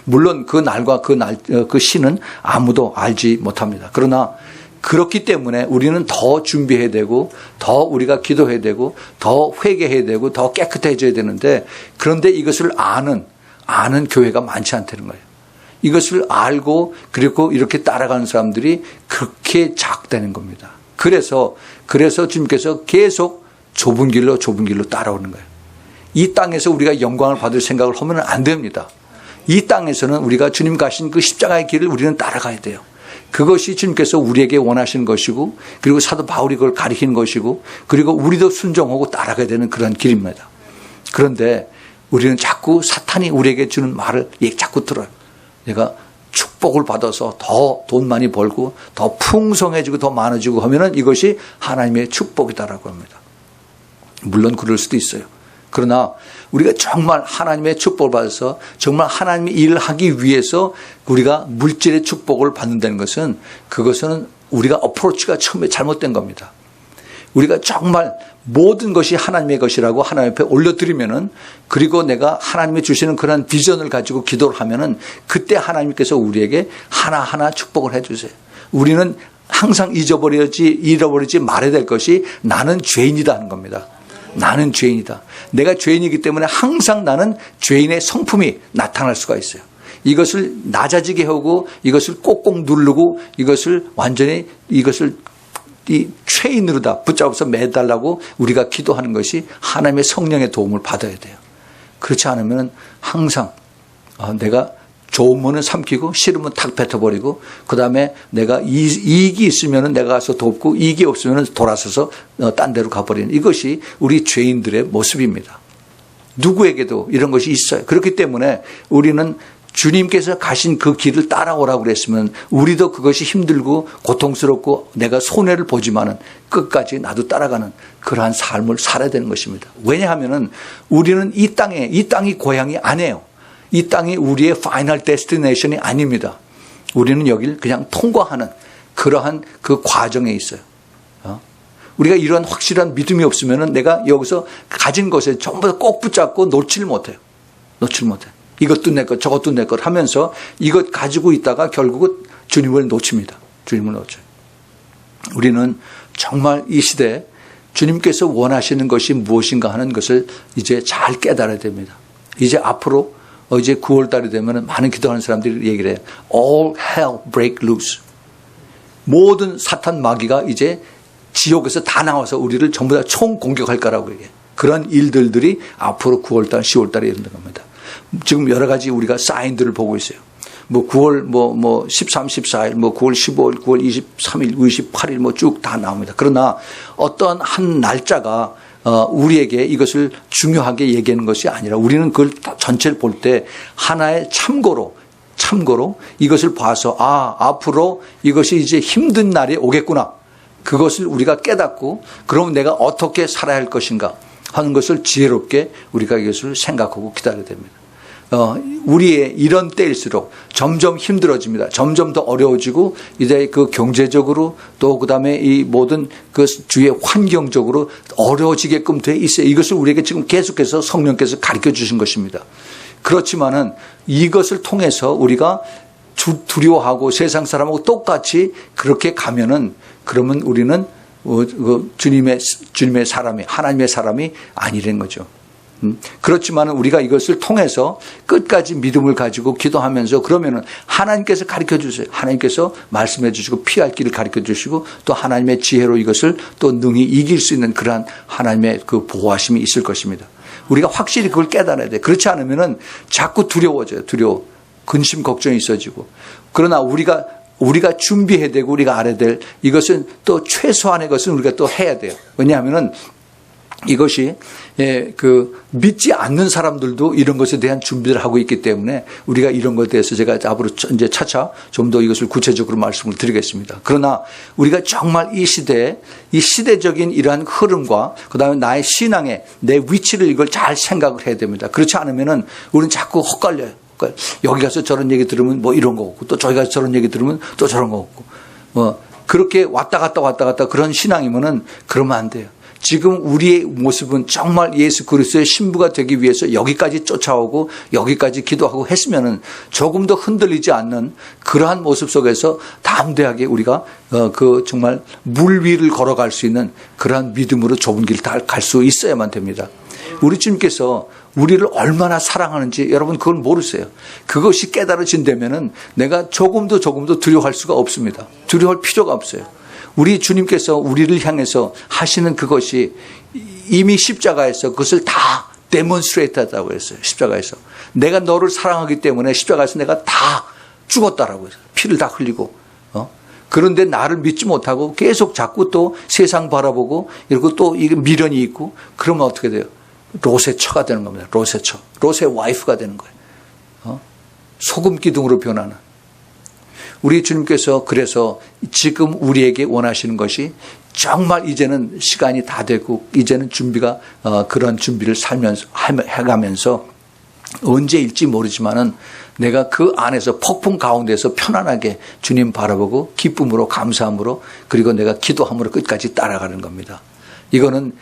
물론 그 날과 그 시는 아무도 알지 못합니다. 그러나 그렇기 때문에 우리는 더 준비해야 되고, 더 우리가 기도해야 되고, 더 회개해야 되고, 더 깨끗해져야 되는데, 그런데 이것을 아는 교회가 많지 않다는 거예요. 이것을 알고 그리고 이렇게 따라가는 사람들이 그렇게 작다는 겁니다. 그래서 주님께서 계속 좁은 길로 따라오는 거예요. 이 땅에서 우리가 영광을 받을 생각을 하면 안 됩니다. 이 땅에서는 우리가 주님 가신 그 십자가의 길을 우리는 따라가야 돼요. 그것이 주님께서 우리에게 원하시는 것이고, 그리고 사도 바울이 그걸 가리키는 것이고, 그리고 우리도 순종하고 따라가야 되는 그런 길입니다. 그런데 우리는 자꾸 사탄이 우리에게 주는 말을 자꾸 들어요. 내가 축복을 받아서 더 돈 많이 벌고 더 풍성해지고 더 많아지고 하면은 이것이 하나님의 축복이다라고 합니다. 물론 그럴 수도 있어요. 그러나 우리가 정말 하나님의 축복을 받아서 정말 하나님의 일을 하기 위해서 우리가 물질의 축복을 받는다는 것은, 그것은 우리가 어프로치가 처음에 잘못된 겁니다. 우리가 정말 모든 것이 하나님의 것이라고 하나님 앞에 올려드리면은, 그리고 내가 하나님이 주시는 그런 비전을 가지고 기도를 하면은, 그때 하나님께서 우리에게 하나하나 축복을 해주세요. 우리는 항상 잃어버리지 말아야 될 것이 나는 죄인이다 하는 겁니다. 나는 죄인이다. 내가 죄인이기 때문에 항상 나는 죄인의 성품이 나타날 수가 있어요. 이것을 낮아지게 하고, 이것을 꼭꼭 누르고, 이것을 완전히 이 체인으로 다 붙잡아서 매달라고 우리가 기도하는 것이 하나님의 성령의 도움을 받아야 돼요. 그렇지 않으면 항상 내가 좋으면 삼키고 싫으면 탁 뱉어버리고, 그 다음에 내가 이익이 있으면 내가 가서 돕고, 이익이 없으면 돌아서서 딴 데로 가버리는, 이것이 우리 죄인들의 모습입니다. 누구에게도 이런 것이 있어요. 그렇기 때문에 우리는 주님께서 가신 그 길을 따라오라고 그랬으면 우리도 그것이 힘들고 고통스럽고 내가 손해를 보지만은 끝까지 나도 따라가는 그러한 삶을 살아야 되는 것입니다. 왜냐하면은 우리는 이 땅이 고향이 아니에요. 이 땅이 우리의 파이널 데스티네이션이 아닙니다. 우리는 여기를 그냥 통과하는 그러한 그 과정에 있어요. 우리가 이런 확실한 믿음이 없으면은 내가 여기서 가진 것에 전부 다 꼭 붙잡고 놓지를 못해요. 이것도 내 것, 저것도 내 것 하면서 이것 가지고 있다가 결국은 주님을 놓칩니다. 주님을 놓쳐요. 우리는 정말 이 시대에 주님께서 원하시는 것이 무엇인가 하는 것을 이제 잘 깨달아야 됩니다. 이제 앞으로 이제 9월 달이 되면 많은 기도하는 사람들이 얘기를 해요. All hell break loose. 모든 사탄 마귀가 이제 지옥에서 다 나와서 우리를 전부 다 총 공격할 거라고 얘기해요. 그런 일들이 앞으로 9월 달, 10월 달에 이른다는 겁니다. 지금 여러 가지 우리가 사인들을 보고 있어요. 9월 13, 14일, 9월 15일, 9월 23일, 28일 쭉 다 나옵니다. 그러나 어떤 한 날짜가 우리에게 이것을 중요하게 얘기하는 것이 아니라 우리는 그걸 전체를 볼 때 하나의 참고로 이것을 봐서 앞으로 이것이 이제 힘든 날이 오겠구나. 그것을 우리가 깨닫고 그럼 내가 어떻게 살아야 할 것인가 하는 것을 지혜롭게 우리가 이것을 생각하고 기다려야 됩니다. 우리의 이런 때일수록 점점 힘들어집니다. 점점 더 어려워지고 이제 그 경제적으로 또 그다음에 이 모든 그 주위의 환경적으로 어려워지게끔 돼 있어요. 이것을 우리에게 지금 계속해서 성령께서 가르쳐 주신 것입니다. 그렇지만은 이것을 통해서 우리가 두려워하고 세상 사람하고 똑같이 그렇게 가면은 그러면 우리는 주님의 사람이, 하나님의 사람이 아니라는 거죠. 그렇지만 우리가 이것을 통해서 끝까지 믿음을 가지고 기도하면서 그러면은 하나님께서 가르쳐 주세요. 하나님께서 말씀해 주시고 피할 길을 가르쳐 주시고 또 하나님의 지혜로 이것을 또 능히 이길 수 있는 그러한 하나님의 그 보호하심이 있을 것입니다. 우리가 확실히 그걸 깨달아야 돼. 그렇지 않으면은 자꾸 두려워져요. 근심 걱정이 있어지고. 그러나 우리가 준비해야 되고 우리가 알아야 될 이것은 또 최소한의 것은 우리가 또 해야 돼요. 왜냐하면은 이것이 믿지 않는 사람들도 이런 것에 대한 준비를 하고 있기 때문에 우리가 이런 것에 대해서 제가 앞으로 이제 차차 좀 더 이것을 구체적으로 말씀을 드리겠습니다. 그러나 우리가 정말 이 시대에 이 시대적인 이러한 흐름과 그다음에 나의 신앙에 내 위치를 이걸 잘 생각을 해야 됩니다. 그렇지 않으면은 우리는 자꾸 헛갈려요. 여기 가서 저런 얘기 들으면 뭐 이런 거 없고 또 저기 가서 저런 얘기 들으면 또 저런 거 없고 그렇게 왔다 갔다 그런 신앙이면은 그러면 안 돼요. 지금 우리의 모습은 정말 예수 그리스도의 신부가 되기 위해서 여기까지 쫓아오고 여기까지 기도하고 했으면은 조금 더 흔들리지 않는 그러한 모습 속에서 담대하게 우리가 정말 물 위를 걸어갈 수 있는 그러한 믿음으로 좁은 길 갈 수 있어야만 됩니다. 우리 주님께서 우리를 얼마나 사랑하는지 여러분 그걸 모르세요. 그것이 깨달아진다면은 내가 조금도 두려워할 수가 없습니다. 두려워할 필요가 없어요. 우리 주님께서 우리를 향해서 하시는 그것이 이미 십자가에서 그것을 다 데몬스트레이트 했다고 했어요. 십자가에서. 내가 너를 사랑하기 때문에 십자가에서 내가 다 죽었다라고 했어요. 피를 다 흘리고. 그런데 나를 믿지 못하고 계속 자꾸 또 세상 바라보고 이러고 또 이게 미련이 있고 그러면 어떻게 돼요? 롯의 처가 되는 겁니다. 롯의 처. 롯의 와이프가 되는 거예요. 소금 기둥으로 변하는. 우리 주님께서 그래서 지금 우리에게 원하시는 것이 정말 이제는 시간이 다 되고 이제는 준비가 그런 준비를 해가면서 언제일지 모르지만은 내가 그 안에서 폭풍 가운데서 편안하게 주님 바라보고 기쁨으로 감사함으로 그리고 내가 기도함으로 끝까지 따라가는 겁니다. 이거는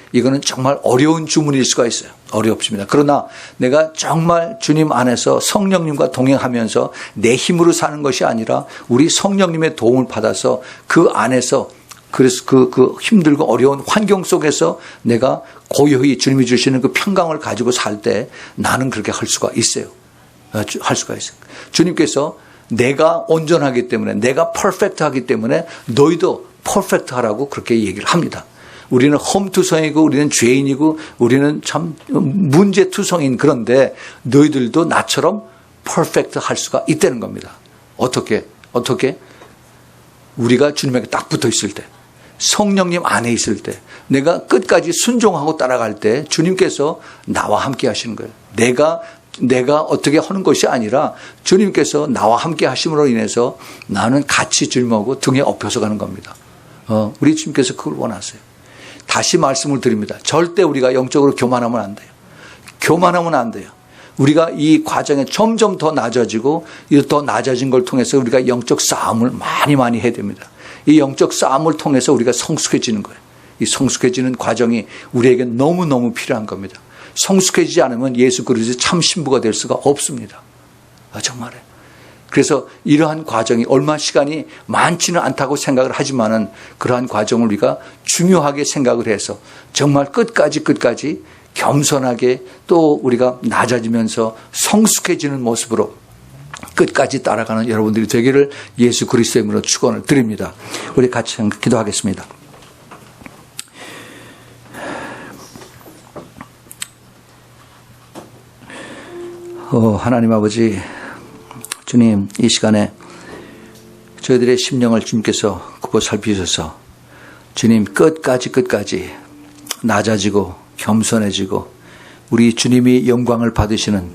정말 어려운 주문일 수가 있어요. 어렵습니다. 그러나 내가 정말 주님 안에서 성령님과 동행하면서 내 힘으로 사는 것이 아니라 우리 성령님의 도움을 받아서 그 안에서 그래서 그 힘들고 어려운 환경 속에서 내가 고요히 주님이 주시는 그 평강을 가지고 살 때 나는 그렇게 할 수가 있어요. 할 수가 있어요. 주님께서 내가 온전하기 때문에 내가 퍼펙트하기 때문에 너희도 퍼펙트하라고 그렇게 얘기를 합니다. 우리는 험투성이고 우리는 죄인이고 우리는 참 문제투성인 그런데 너희들도 나처럼 퍼펙트 할 수가 있다는 겁니다. 어떻게? 우리가 주님에게 딱 붙어 있을 때 성령님 안에 있을 때 내가 끝까지 순종하고 따라갈 때 주님께서 나와 함께 하시는 거예요. 내가 어떻게 하는 것이 아니라 주님께서 나와 함께 하심으로 인해서 나는 같이 주님하고 등에 업혀서 가는 겁니다. 우리 주님께서 그걸 원하세요. 다시 말씀을 드립니다. 절대 우리가 영적으로 교만하면 안 돼요. 교만하면 안 돼요. 우리가 이 과정에 점점 더 낮아지고 더 낮아진 걸 통해서 우리가 영적 싸움을 많이 해야 됩니다. 이 영적 싸움을 통해서 우리가 성숙해지는 거예요. 이 성숙해지는 과정이 우리에게 너무너무 필요한 겁니다. 성숙해지지 않으면 예수 그리스도의 참 신부가 될 수가 없습니다. 정말요. 그래서 이러한 과정이 얼마 시간이 많지는 않다고 생각을 하지만은 그러한 과정을 우리가 중요하게 생각을 해서 정말 끝까지 겸손하게 또 우리가 낮아지면서 성숙해지는 모습으로 끝까지 따라가는 여러분들이 되기를 예수 그리스도의 이름으로 축원을 드립니다. 우리 같이 기도하겠습니다. 하나님 아버지 주님, 이 시간에 저희들의 심령을 주님께서 굽어 살피셔서 주님 끝까지 낮아지고 겸손해지고 우리 주님이 영광을 받으시는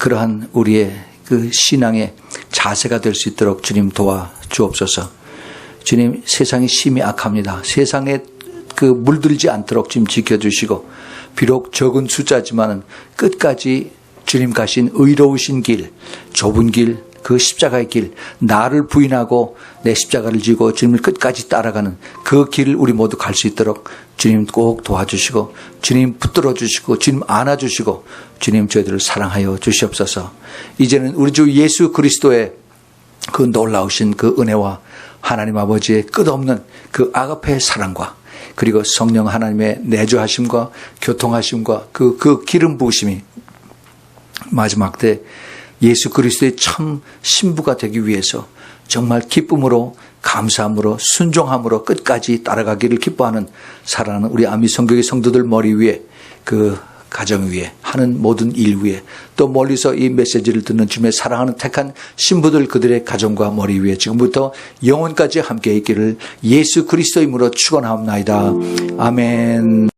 그러한 우리의 그 신앙의 자세가 될 수 있도록 주님 도와주옵소서. 주님, 세상이 심히 악합니다. 세상에 그 물들지 않도록 주님 지켜주시고 비록 적은 숫자지만은 끝까지 주님 가신 의로우신 길, 좁은 길, 그 십자가의 길, 나를 부인하고 내 십자가를 지고 주님을 끝까지 따라가는 그 길을 우리 모두 갈 수 있도록 주님 꼭 도와주시고 주님 붙들어 주시고 주님 안아주시고 주님 저희들을 사랑하여 주시옵소서. 이제는 우리 주 예수 그리스도의 그 놀라우신 그 은혜와 하나님 아버지의 끝없는 그 아가페의 사랑과 그리고 성령 하나님의 내주하심과 교통하심과 그 기름 부으심이 마지막 때 예수 그리스도의 참 신부가 되기 위해서 정말 기쁨으로 감사함으로 순종함으로 끝까지 따라가기를 기뻐하는 사랑하는 우리 아미 성교의 성도들 머리 위에 그 가정 위에 하는 모든 일 위에 또 멀리서 이 메시지를 듣는 주님의 사랑하는 택한 신부들 그들의 가정과 머리 위에 지금부터 영원까지 함께 있기를 예수 그리스도의 이름으로 축원하옵나이다. 아멘.